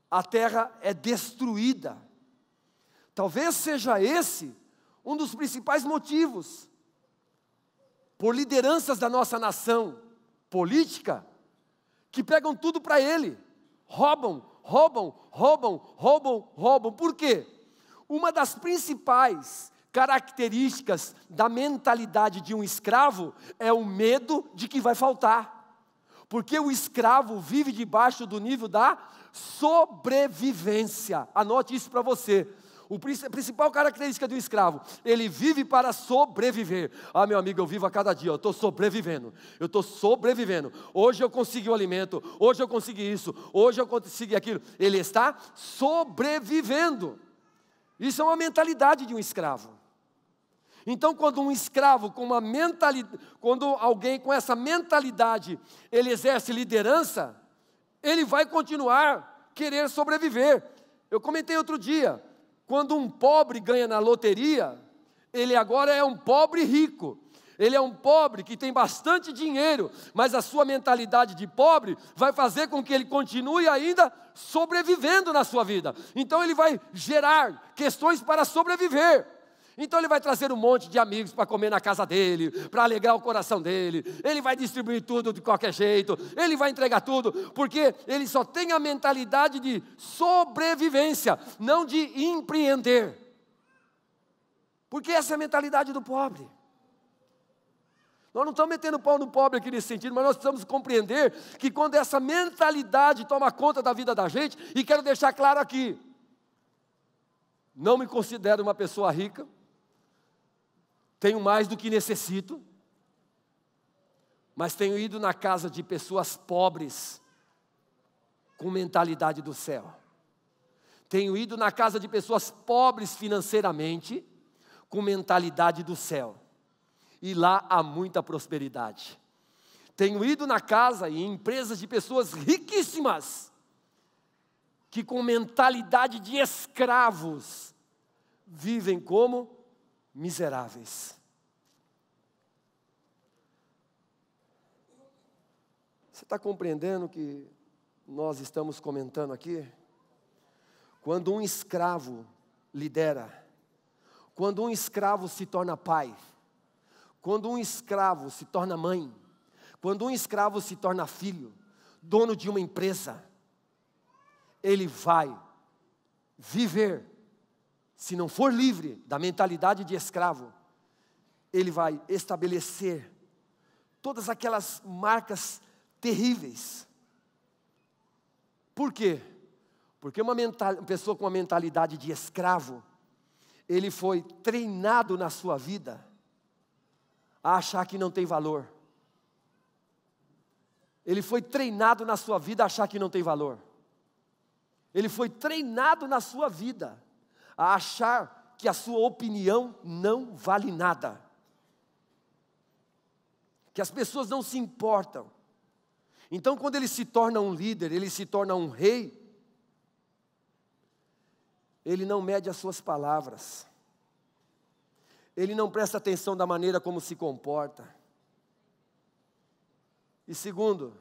A terra é destruída. Talvez seja esse um dos principais motivos, por lideranças da nossa nação política, que pegam tudo para ele, roubam. Por quê? Uma das principais características da mentalidade de um escravo é o medo de que vai faltar. Porque o escravo vive debaixo do nível da sobrevivência. Anote isso para você. A principal característica do escravo, ele vive para sobreviver. Ah, meu amigo, eu vivo a cada dia, eu estou sobrevivendo. Hoje eu consegui o alimento, hoje eu consegui isso, hoje eu consegui aquilo. Ele está sobrevivendo. Isso é uma mentalidade de um escravo. Então, quando um escravo quando alguém com essa mentalidade, ele exerce liderança, ele vai continuar querer sobreviver. Eu comentei outro dia, quando um pobre ganha na loteria, ele agora é um pobre rico. Ele é um pobre que tem bastante dinheiro, mas a sua mentalidade de pobre vai fazer com que ele continue ainda sobrevivendo na sua vida. Então ele vai gerar questões para sobreviver. Então ele vai trazer um monte de amigos para comer na casa dele, para alegrar o coração dele. Ele vai distribuir tudo de qualquer jeito, ele vai entregar tudo, porque ele só tem a mentalidade de sobrevivência, não de empreender. Porque essa é a mentalidade do pobre. Nós não estamos metendo pau no pobre aqui nesse sentido, mas nós precisamos compreender que quando essa mentalidade toma conta da vida da gente, e quero deixar claro aqui, não me considero uma pessoa rica, tenho mais do que necessito, mas tenho ido na casa de pessoas pobres, com mentalidade do céu. Tenho ido na casa de pessoas pobres financeiramente, com mentalidade do céu. E lá há muita prosperidade. Tenho ido na casa e em empresas de pessoas riquíssimas, que com mentalidade de escravos, vivem como miseráveis. Você está compreendendo o que nós estamos comentando aqui? Quando um escravo lidera, quando um escravo se torna pai, quando um escravo se torna mãe, quando um escravo se torna filho, dono de uma empresa, ele vai viver, se não for livre da mentalidade de escravo, ele vai estabelecer todas aquelas marcas terríveis. Por quê? Porque uma pessoa com uma mentalidade de escravo, ele foi treinado na sua vida a achar que não tem valor. Ele foi treinado na sua vida a achar que não tem valor. Ele foi treinado na sua vida a achar que a sua opinião não vale nada. Que as pessoas não se importam. Então, quando ele se torna um líder, ele se torna um rei, ele não mede as suas palavras. Ele não presta atenção da maneira como se comporta. E segundo,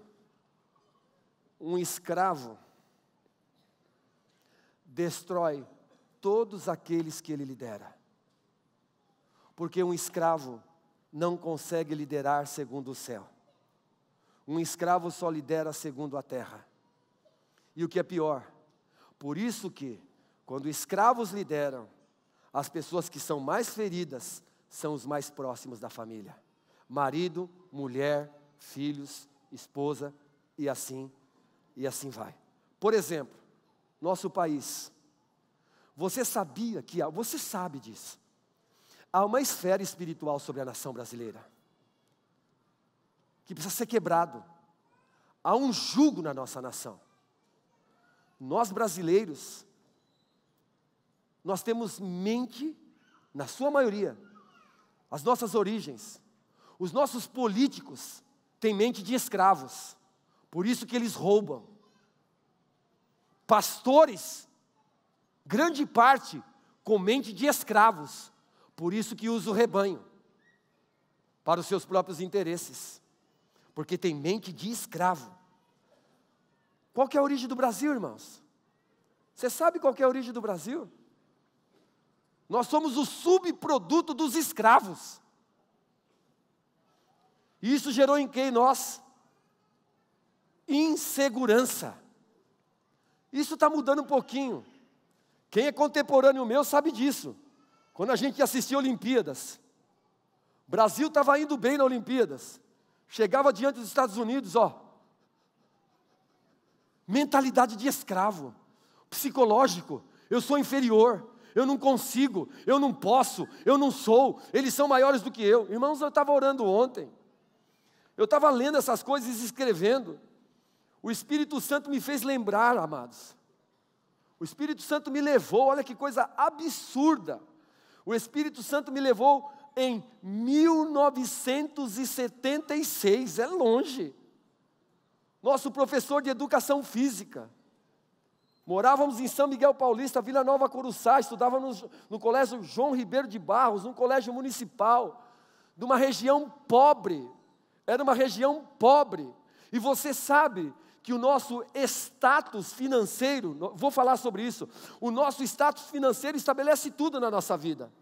um escravo destrói todos aqueles que ele lidera. Porque um escravo não consegue liderar segundo o céu. Um escravo só lidera segundo a terra. E o que é pior, por isso que, quando escravos lideram, as pessoas que são mais feridas são os mais próximos da família. Marido, mulher, filhos, esposa e assim vai. Por exemplo, nosso país. Você sabia que você sabe disso. Há uma esfera espiritual sobre a nação brasileira que precisa ser quebrado. Há um jugo na nossa nação. Nós brasileiros, nós temos mente, na sua maioria, as nossas origens. Os nossos políticos têm mente de escravos, por isso que eles roubam. Pastores, grande parte, com mente de escravos, por isso que usa o rebanho, para os seus próprios interesses, porque tem mente de escravo. Qual que é a origem do Brasil, irmãos? Você sabe qual que é a origem do Brasil? Nós somos o subproduto dos escravos. E isso gerou em quem nós? Insegurança. Isso está mudando um pouquinho. Quem é contemporâneo meu sabe disso. Quando a gente assistia Olimpíadas, o Brasil estava indo bem na Olimpíadas. Chegava diante dos Estados Unidos, mentalidade de escravo, psicológico, eu sou inferior, eu não consigo, eu não posso, eu não sou, eles são maiores do que eu. Irmãos, eu estava orando ontem, eu estava lendo essas coisas e escrevendo. O Espírito Santo me fez lembrar, amados. O Espírito Santo me levou, olha que coisa absurda. O Espírito Santo me levou em 1976, é longe. Nosso professor de educação física. Morávamos em São Miguel Paulista, Vila Nova Coruçá, estudávamos no colégio João Ribeiro de Barros, um colégio municipal, de uma região pobre. Era uma região pobre. E você sabe que o nosso status financeiro, vou falar sobre isso, o nosso status financeiro estabelece tudo na nossa vida.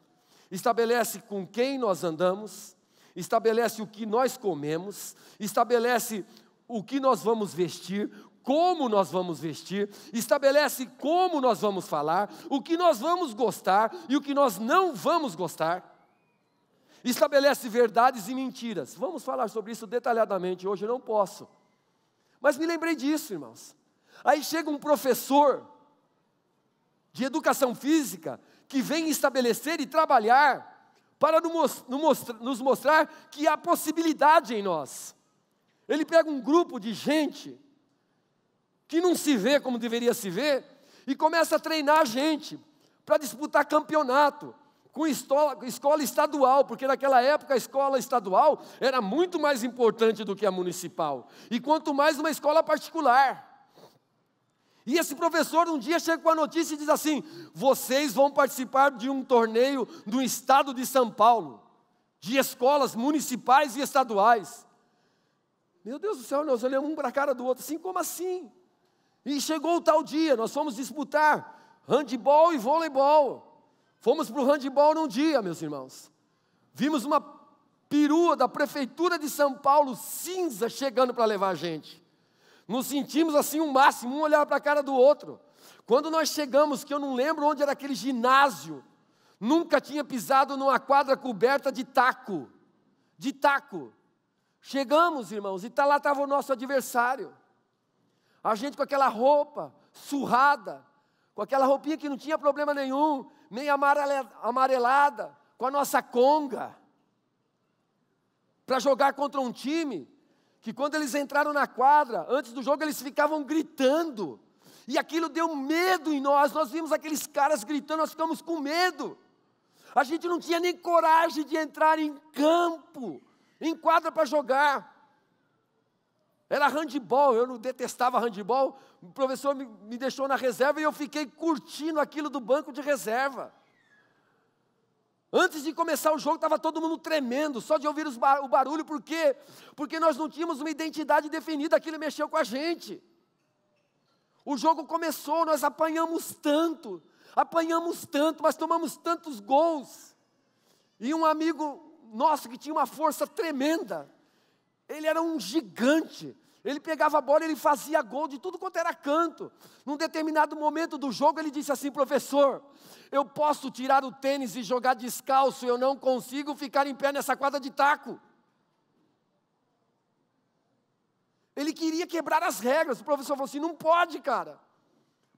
Estabelece com quem nós andamos, estabelece o que nós comemos, estabelece o que nós vamos vestir, como nós vamos vestir, estabelece como nós vamos falar, o que nós vamos gostar e o que nós não vamos gostar. Estabelece verdades e mentiras. Vamos falar sobre isso detalhadamente, hoje eu não posso. Mas me lembrei disso, irmãos. Aí chega um professor de educação física que vem estabelecer e trabalhar para nos mostrar que há possibilidade em nós. Ele pega um grupo de gente que não se vê como deveria se ver e começa a treinar a gente para disputar campeonato com escola estadual, porque naquela época a escola estadual era muito mais importante do que a municipal, e quanto mais uma escola particular. E esse professor um dia chega com a notícia e diz assim: vocês vão participar de um torneio do estado de São Paulo, de escolas municipais e estaduais. Meu Deus do céu, nós olhamos um para a cara do outro, assim, como assim? E chegou o tal dia, nós fomos disputar handebol e voleibol. Fomos para o handebol num dia, meus irmãos. Vimos uma perua da prefeitura de São Paulo, cinza, chegando para levar a gente. Nos sentimos assim o máximo, um olhava para a cara do outro. Quando nós chegamos, que eu não lembro onde era aquele ginásio, nunca tinha pisado numa quadra coberta de taco. De taco. Chegamos, irmãos, e lá estava o nosso adversário. A gente com aquela roupa surrada, com aquela roupinha que não tinha problema nenhum, meio amarelada, com a nossa conga, para jogar contra um time que quando eles entraram na quadra, antes do jogo eles ficavam gritando, e aquilo deu medo em nós vimos aqueles caras gritando, nós ficamos com medo, a gente não tinha nem coragem de entrar em campo, em quadra para jogar. Era handebol, eu não detestava handebol, o professor me deixou na reserva e eu fiquei curtindo aquilo do banco de reserva. Antes de começar o jogo, estava todo mundo tremendo, só de ouvir o barulho, por quê? Porque nós não tínhamos uma identidade definida, aquilo mexeu com a gente. O jogo começou, nós apanhamos tanto, mas tomamos tantos gols. E um amigo nosso que tinha uma força tremenda, ele era um gigante, ele pegava a bola, ele fazia gol de tudo quanto era canto. Num determinado momento do jogo, ele disse assim: professor, eu posso tirar o tênis e jogar descalço, eu não consigo ficar em pé nessa quadra de taco. Ele queria quebrar as regras, o professor falou assim: não pode, cara.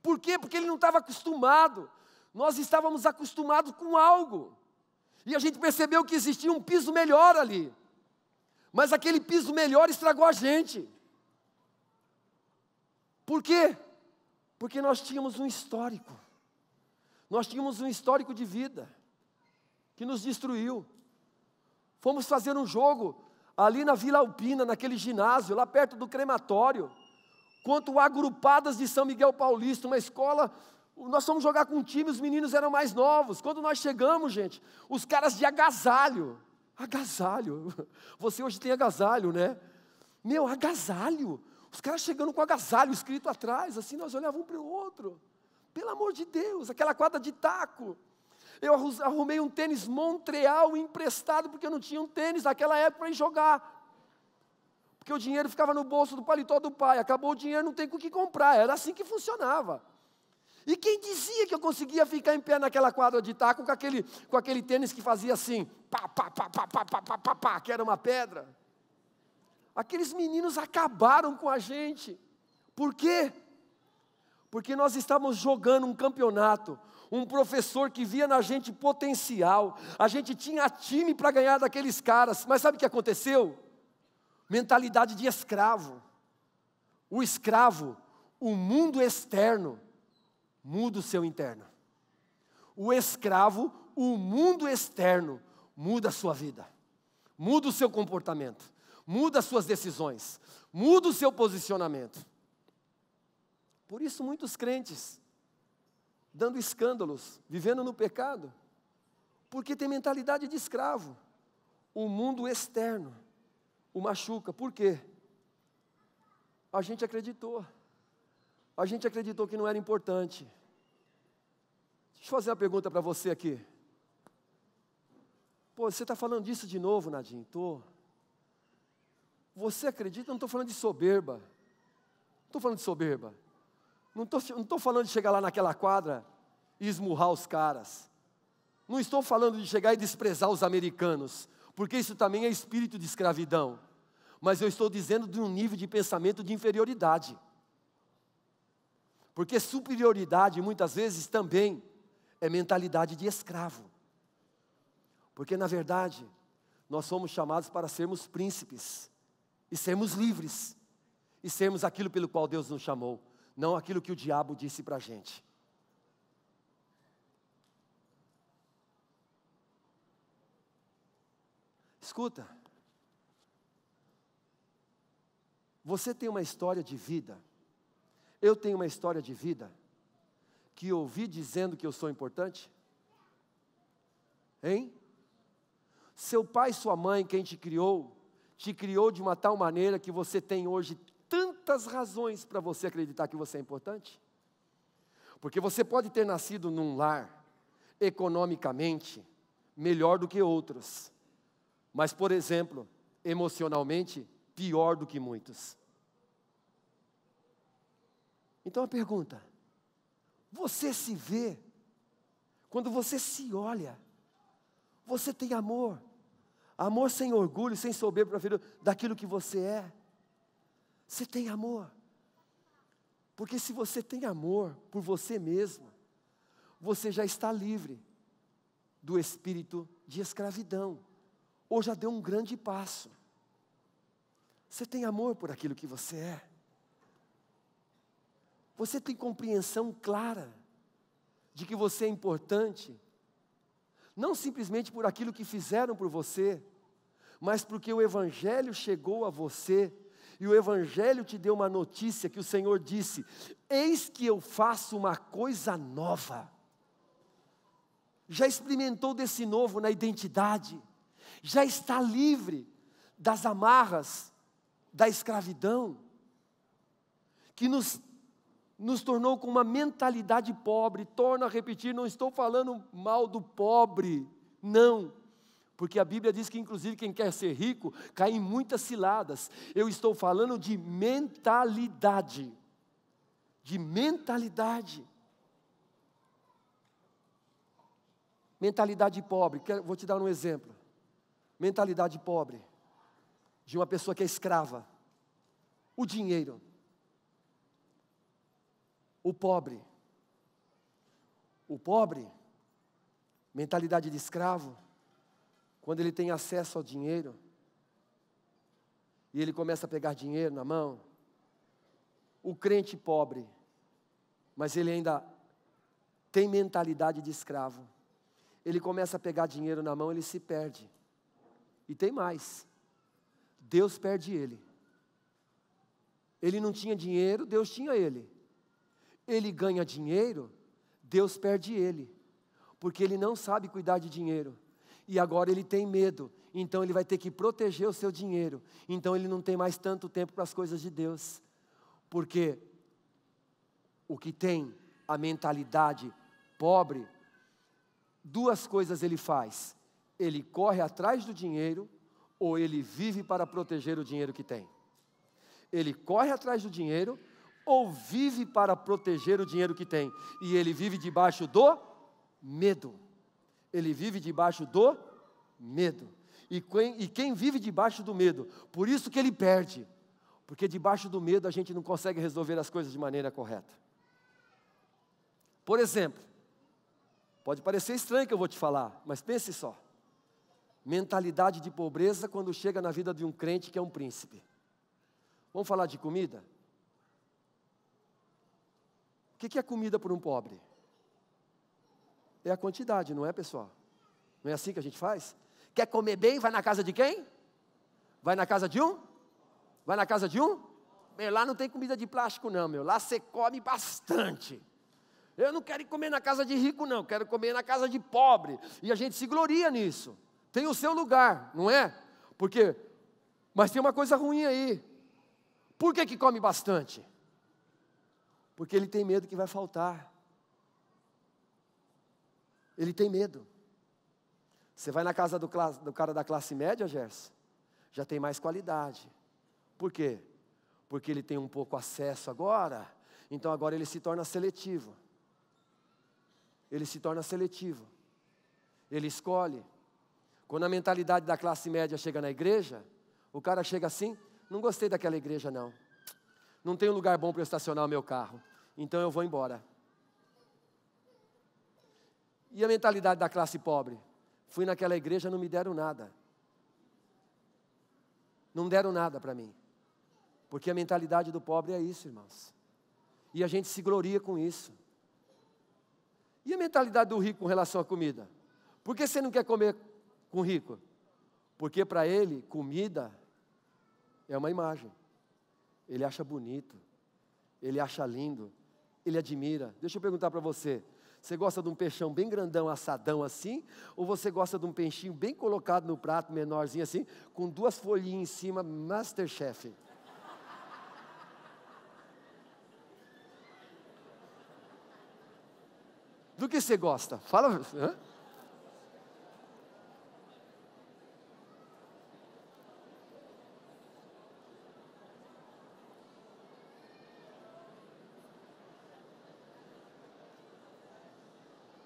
Por quê? Porque ele não estava acostumado. Nós estávamos acostumados com algo. E a gente percebeu que existia um piso melhor ali. Mas aquele piso melhor estragou a gente. Por quê? Porque nós tínhamos um histórico. Nós tínhamos um histórico de vida que nos destruiu. Fomos fazer um jogo ali na Vila Alpina, naquele ginásio, lá perto do crematório, quanto agrupadas de São Miguel Paulista, uma escola. Nós fomos jogar com um time, os meninos eram mais novos. Quando nós chegamos, gente, os caras de agasalho. Agasalho, você hoje tem agasalho, né? Meu, agasalho, os caras chegando com agasalho escrito atrás, assim, nós olhávamos um para o outro, pelo amor de Deus, aquela quadra de taco. Eu arrumei um tênis Montreal emprestado, porque eu não tinha um tênis naquela época para ir jogar, porque o dinheiro ficava no bolso do paletó do pai, acabou o dinheiro, não tem com o que comprar, era assim que funcionava. E quem dizia que eu conseguia ficar em pé naquela quadra de taco com aquele tênis que fazia assim, pá, pá, pá, pá, pá, pá, pá, pá, pá, que era uma pedra? Aqueles meninos acabaram com a gente. Por quê? Porque nós estávamos jogando um campeonato, um professor que via na gente potencial, a gente tinha time para ganhar daqueles caras, mas sabe o que aconteceu? Mentalidade de escravo. O escravo, o mundo externo, muda o seu interno. O escravo, o mundo externo, muda a sua vida, muda o seu comportamento, muda as suas decisões, muda o seu posicionamento. Por isso muitos crentes, dando escândalos, vivendo no pecado, porque tem mentalidade de escravo. O mundo externo o machuca. Por quê? A gente acreditou que não era importante. Deixa eu fazer uma pergunta para você aqui. Pô, você está falando disso de novo, Nadine? Estou. Você acredita? Eu não estou falando de soberba. Não estou falando de soberba. Não estou falando de chegar lá naquela quadra e esmurrar os caras. Não estou falando de chegar e desprezar os americanos, porque isso também é espírito de escravidão. Mas eu estou dizendo de um nível de pensamento de inferioridade. Porque superioridade, muitas vezes, também é mentalidade de escravo. Porque, na verdade, nós somos chamados para sermos príncipes, e sermos livres, e sermos aquilo pelo qual Deus nos chamou, não aquilo que o diabo disse para a gente. Escuta, você tem uma história de vida, eu tenho uma história de vida, que ouvi dizendo que eu sou importante? Hein? Seu pai e sua mãe, quem te criou de uma tal maneira que você tem hoje tantas razões para você acreditar que você é importante? Porque você pode ter nascido num lar, economicamente, melhor do que outros, mas, por exemplo, emocionalmente, pior do que muitos. Então a pergunta, você se vê, quando você se olha, você tem amor, amor sem orgulho, sem soberba, daquilo que você é. Você tem amor, porque se você tem amor por você mesmo, você já está livre do espírito de escravidão, ou já deu um grande passo. Você tem amor por aquilo que você é. Você tem compreensão clara de que você é importante, não simplesmente por aquilo que fizeram por você, mas porque o Evangelho chegou a você, e o Evangelho te deu uma notícia que o Senhor disse: eis que eu faço uma coisa nova. Já experimentou desse novo na identidade, já está livre das amarras da escravidão, que nos tornou com uma mentalidade pobre. Torno a repetir, não estou falando mal do pobre, não, porque a Bíblia diz que inclusive quem quer ser rico cai em muitas ciladas. Eu estou falando de mentalidade, mentalidade pobre. Vou te dar um exemplo, mentalidade pobre, de uma pessoa que é escrava, o dinheiro. O pobre, mentalidade de escravo, quando ele tem acesso ao dinheiro, e ele começa a pegar dinheiro na mão, o crente pobre, mas ele ainda tem mentalidade de escravo, ele começa a pegar dinheiro na mão, ele se perde, e tem mais, Deus perde ele. Ele não tinha dinheiro, Deus tinha ele. Ele ganha dinheiro, Deus perde ele, porque ele não sabe cuidar de dinheiro, e agora ele tem medo, então ele vai ter que proteger o seu dinheiro, então ele não tem mais tanto tempo para as coisas de Deus, porque o que tem a mentalidade pobre, duas coisas ele faz: ele corre atrás do dinheiro, ou ele vive para proteger o dinheiro que tem. Ele corre atrás do dinheiro, ou vive para proteger o dinheiro que tem? E ele vive debaixo do medo. Ele vive debaixo do medo. E quem vive debaixo do medo? Por isso que ele perde. Porque debaixo do medo a gente não consegue resolver as coisas de maneira correta. Por exemplo, pode parecer estranho que eu vou te falar, mas pense só. Mentalidade de pobreza quando chega na vida de um crente que é um príncipe. Vamos falar de comida? O que é comida para um pobre? É a quantidade, não é, pessoal? Não é assim que a gente faz? Quer comer bem, vai na casa de quem? Vai na casa de um? Vai na casa de um? Meu, lá não tem comida de plástico não, meu. Lá você come bastante. Eu não quero ir comer na casa de rico não, quero comer na casa de pobre. E a gente se gloria nisso. Tem o seu lugar, não é? Porque, mas tem uma coisa ruim aí. Por que come bastante? Porque ele tem medo que vai faltar. Ele tem medo. Você vai na casa do cara da classe média, Gerson, já tem mais qualidade. Por quê? Porque ele tem um pouco acesso agora, então agora ele se torna seletivo. Ele se torna seletivo. Ele escolhe. Quando a mentalidade da classe média chega na igreja, o cara chega assim, não gostei daquela igreja não. Não tem um lugar bom para eu estacionar o meu carro, então eu vou embora. E a mentalidade da classe pobre? Fui naquela igreja, não me deram nada. Não deram nada para mim. Porque a mentalidade do pobre é isso, irmãos. E a gente se gloria com isso. E a mentalidade do rico com relação à comida? Por que você não quer comer com rico? Porque para ele, comida é uma imagem. Ele acha bonito, ele acha lindo, ele admira. Deixa eu perguntar para você. Você gosta de um peixão bem grandão, assadão assim? Ou você gosta de um peixinho bem colocado no prato, menorzinho assim, com 2 folhinhas em cima, Masterchef? Do que você gosta? Fala. Hã?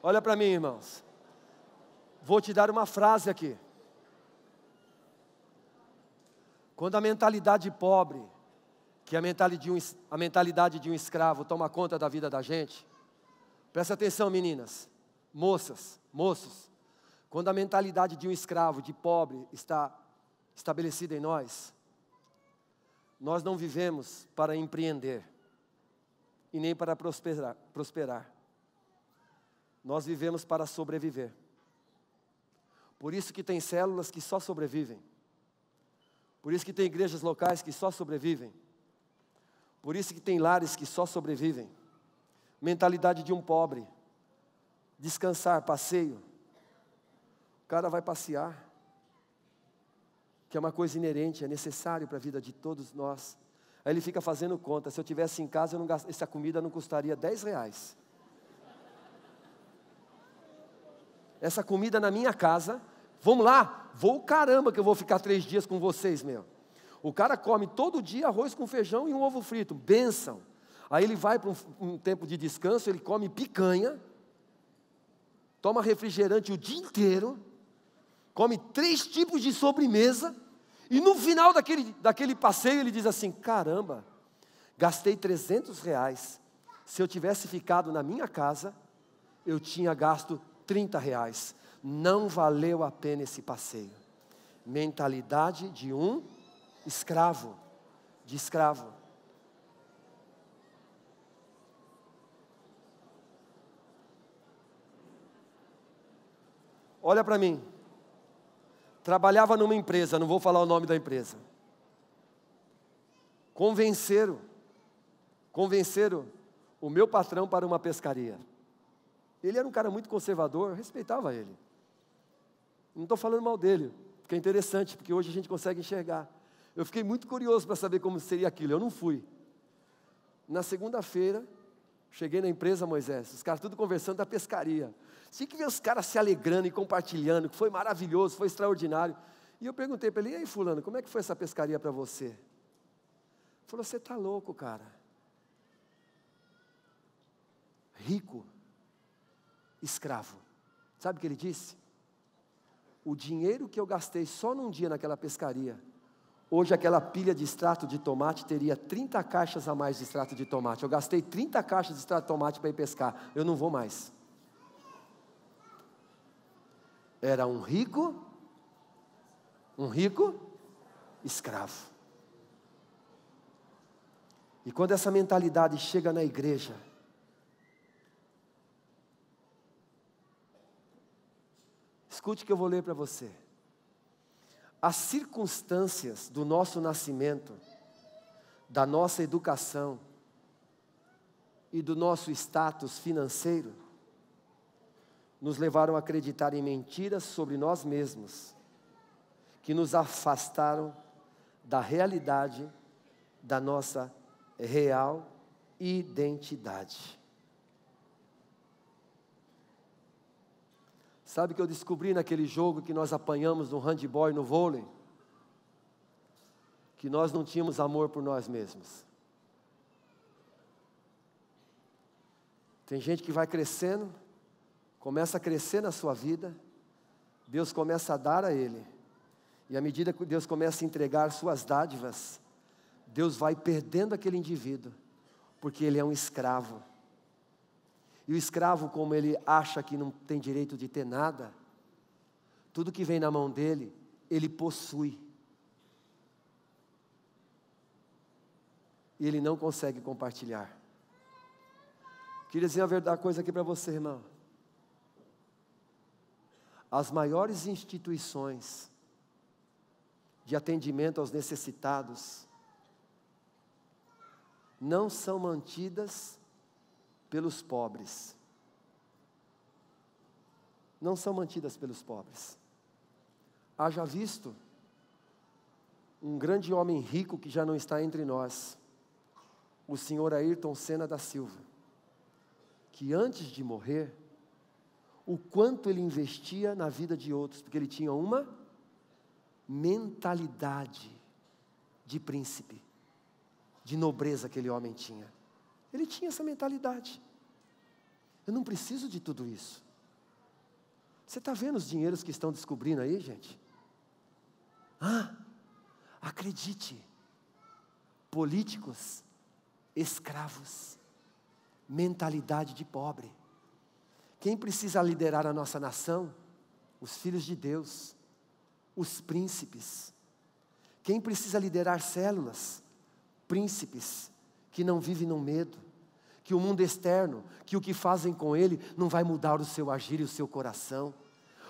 Olha para mim, irmãos. Vou te dar uma frase aqui. Quando a mentalidade pobre, que é a mentalidade de um escravo, toma conta da vida da gente, presta atenção, meninas, moças, moços. Quando a mentalidade de um escravo, de pobre, está estabelecida em nós, nós não vivemos para empreender e nem para prosperar. Nós vivemos para sobreviver. Por isso que tem células que só sobrevivem. Por isso que tem igrejas locais que só sobrevivem. Por isso que tem lares que só sobrevivem. Mentalidade de um pobre. Descansar, passeio. O cara vai passear. Que é uma coisa inerente, é necessário para a vida de todos nós. Aí ele fica fazendo conta. Se eu tivesse em casa, essa comida não custaria R$10. Essa comida na minha casa, vamos lá, vou caramba que eu vou ficar 3 dias com vocês, meu. O cara come todo dia arroz com feijão e um ovo frito, bênção. Aí ele vai para um tempo de descanso, ele come picanha, toma refrigerante o dia inteiro, come 3 tipos de sobremesa, e no final daquele passeio ele diz assim, caramba, gastei R$300, se eu tivesse ficado na minha casa, eu tinha gasto R$30, não valeu a pena esse passeio. Mentalidade de um escravo, de escravo. Olha para mim, trabalhava numa empresa, não vou falar o nome da empresa. Convenceram o meu patrão para uma pescaria. Ele era um cara muito conservador, eu respeitava ele. Não estou falando mal dele, porque é interessante, porque hoje a gente consegue enxergar. Eu fiquei muito curioso para saber como seria aquilo, eu não fui. Na segunda-feira, cheguei na empresa, Moisés, os caras tudo conversando da pescaria. Tinha que ver os caras se alegrando e compartilhando, que foi maravilhoso, foi extraordinário. E eu perguntei para ele, e aí fulano, como é que foi essa pescaria para você? Ele falou, você está louco, cara. rico, escravo. Sabe o que ele disse? O dinheiro que eu gastei só num dia naquela pescaria, hoje aquela pilha de extrato de tomate teria 30 caixas a mais de extrato de tomate. Eu gastei 30 caixas de extrato de tomate para ir pescar. Eu não vou mais. Era um rico escravo. E quando essa mentalidade chega na igreja, escute o que eu vou ler para você. As circunstâncias do nosso nascimento, da nossa educação e do nosso status financeiro, nos levaram a acreditar em mentiras sobre nós mesmos, que nos afastaram da realidade da nossa real identidade. Sabe o que eu descobri naquele jogo que nós apanhamos no handebol e no vôlei? Que nós não tínhamos amor por nós mesmos. Tem gente que vai crescendo, começa a crescer na sua vida, Deus começa a dar a ele, e à medida que Deus começa a entregar suas dádivas, Deus vai perdendo aquele indivíduo, porque ele é um escravo. E o escravo, como ele acha que não tem direito de ter nada, tudo que vem na mão dele, ele possui. E ele não consegue compartilhar. Queria dizer uma coisa aqui para você, irmão. As maiores instituições de atendimento aos necessitados não são mantidas pelos pobres. Não são mantidas pelos pobres. Haja visto um grande homem rico que já não está entre nós, o senhor Ayrton Senna da Silva, que antes de morrer, o quanto ele investia na vida de outros, porque ele tinha uma mentalidade de príncipe, de nobreza. Aquele homem tinha. Ele tinha essa mentalidade. Eu não preciso de tudo isso. Você está vendo os dinheiros que estão descobrindo aí, gente? Acredite, políticos, escravos, mentalidade de pobre. Quem precisa liderar a nossa nação? Os filhos de Deus, os príncipes. Quem precisa liderar células? Príncipes que não vivem no medo, que o mundo externo, que o que fazem com ele não vai mudar o seu agir e o seu coração.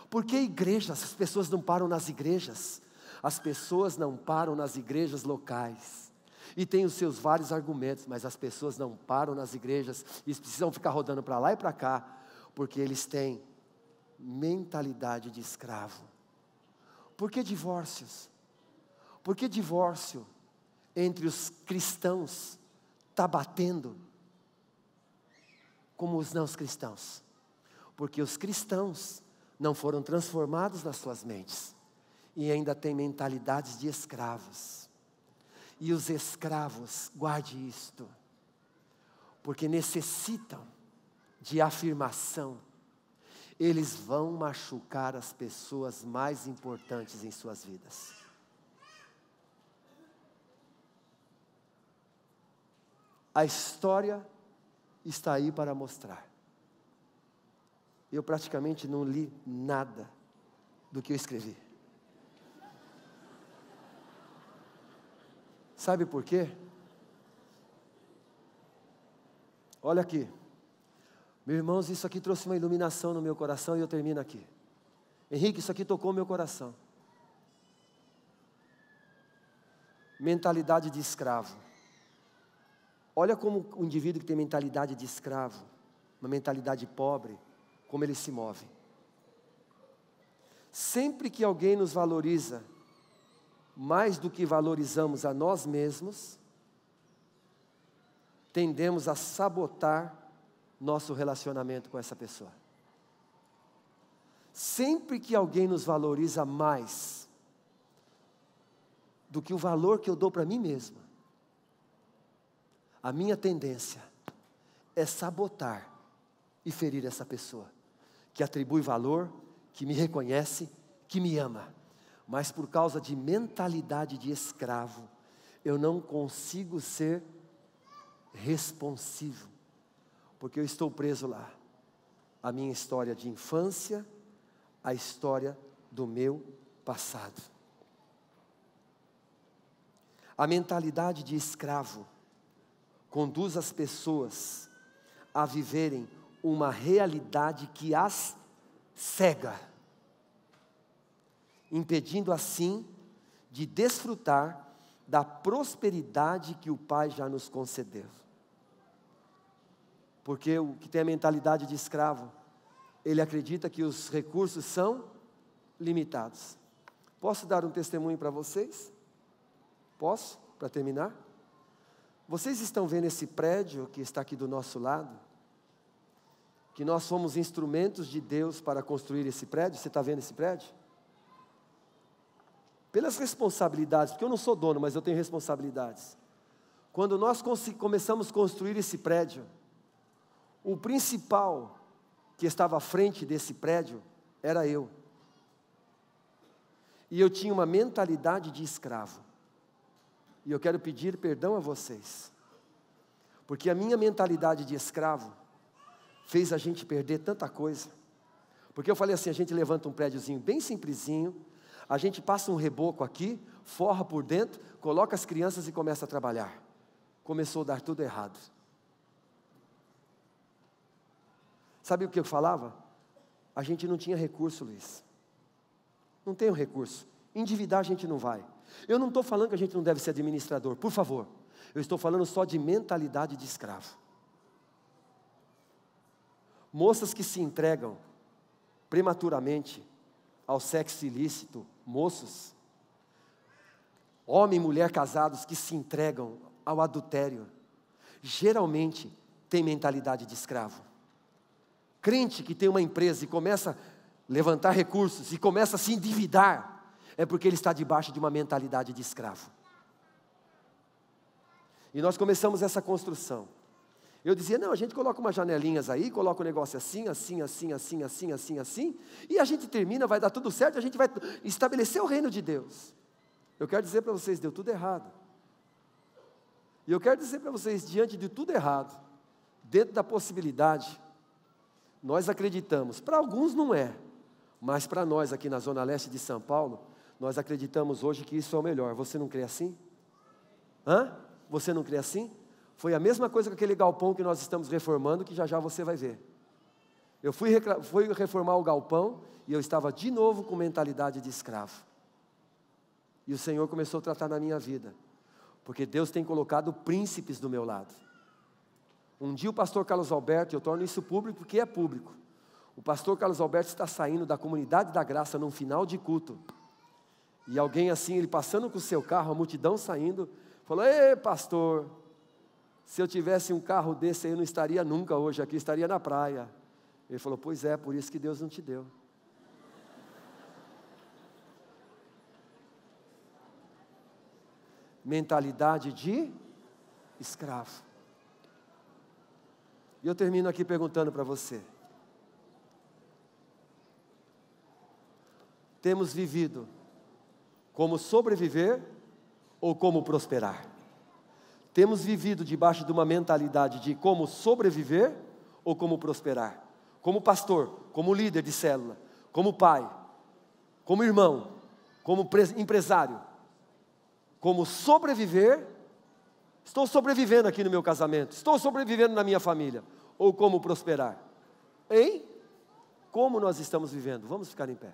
Por que igrejas? As pessoas não param nas igrejas. As pessoas não param nas igrejas locais. E tem os seus vários argumentos, mas as pessoas não param nas igrejas e precisam ficar rodando para lá e para cá, porque eles têm mentalidade de escravo. Por que divórcios? Por que divórcio entre os cristãos está batendo como os não cristãos? Porque os cristãos não foram transformados nas suas mentes e ainda têm mentalidades de escravos. E os escravos, guarde isto, porque necessitam de afirmação, eles vão machucar as pessoas mais importantes em suas vidas. A história está aí para mostrar. Eu praticamente não li nada do que eu escrevi. Sabe por quê? Olha aqui. Meus irmãos, isso aqui trouxe uma iluminação no meu coração e eu termino aqui. Henrique, isso aqui tocou meu coração. Mentalidade de escravo. Olha como o indivíduo que tem mentalidade de escravo, uma mentalidade pobre, como ele se move. Sempre que alguém nos valoriza mais do que valorizamos a nós mesmos, tendemos a sabotar nosso relacionamento com essa pessoa. Sempre que alguém nos valoriza mais do que o valor que eu dou para mim mesmo, a minha tendência é sabotar e ferir essa pessoa, que atribui valor, que me reconhece, que me ama. Mas por causa de mentalidade de escravo, eu não consigo ser responsivo, porque eu estou preso lá. A minha história de infância, a história do meu passado. A mentalidade de escravo conduz as pessoas a viverem uma realidade que as cega, impedindo assim de desfrutar da prosperidade que o Pai já nos concedeu. Porque o que tem a mentalidade de escravo, ele acredita que os recursos são limitados. Posso dar um testemunho para vocês? Posso? Para terminar? Vocês estão vendo esse prédio que está aqui do nosso lado? Que nós somos instrumentos de Deus para construir esse prédio? Você está vendo esse prédio? Pelas responsabilidades, porque eu não sou dono, mas eu tenho responsabilidades. Quando nós começamos a construir esse prédio, o principal que estava à frente desse prédio era eu. E eu tinha uma mentalidade de escravo. E eu quero pedir perdão a vocês, porque a minha mentalidade de escravo fez a gente perder tanta coisa. Porque eu falei assim, a gente levanta um prédiozinho bem simplesinho, a gente passa um reboco aqui, forra por dentro, coloca as crianças e começa a trabalhar. Começou a dar tudo errado. Sabe o que eu falava? A gente não tinha recurso, Luiz. Não tem recurso. Endividar a gente não vai. Eu não estou falando que a gente não deve ser administrador, por favor. Eu estou falando só de mentalidade de escravo. Moças que se entregam prematuramente ao sexo ilícito, moços, homem e mulher casados que se entregam ao adultério, geralmente tem mentalidade de escravo. Crente que tem uma empresa e começa a levantar recursos e começa a se endividar, é porque ele está debaixo de uma mentalidade de escravo. E nós começamos essa construção. Eu dizia, não, a gente coloca umas janelinhas aí, coloca um negócio assim, assim, assim, assim, assim, assim, assim, e a gente termina, vai dar tudo certo, a gente vai estabelecer o reino de Deus. Eu quero dizer para vocês, deu tudo errado. E eu quero dizer para vocês, diante de tudo errado, dentro da possibilidade, nós acreditamos, para alguns não é, mas para nós aqui na Zona Leste de São Paulo, nós acreditamos hoje que isso é o melhor. Você não crê assim? Hã? Você não crê assim? Foi a mesma coisa com aquele galpão que nós estamos reformando, que já já você vai ver. Eu fui reformar o galpão e eu estava de novo com mentalidade de escravo. E o Senhor começou a tratar na minha vida, porque Deus tem colocado príncipes do meu lado. Um dia o pastor Carlos Alberto, eu torno isso público porque é público, o pastor Carlos Alberto está saindo da Comunidade da Graça num final de culto, e alguém assim, ele passando com o seu carro, a multidão saindo, falou, ei pastor, se eu tivesse um carro desse aí, eu não estaria nunca hoje aqui, estaria na praia. Ele falou, pois é, por isso que Deus não te deu. Mentalidade de escravo. E eu termino aqui perguntando para você. Temos vivido como sobreviver ou como prosperar? Temos vivido debaixo de uma mentalidade de como sobreviver ou como prosperar? Como pastor, como líder de célula, como pai, como irmão, como empresário, como sobreviver? Estou sobrevivendo aqui no meu casamento, estou sobrevivendo na minha família, ou como prosperar? Hein? Como nós estamos vivendo? Vamos ficar em pé.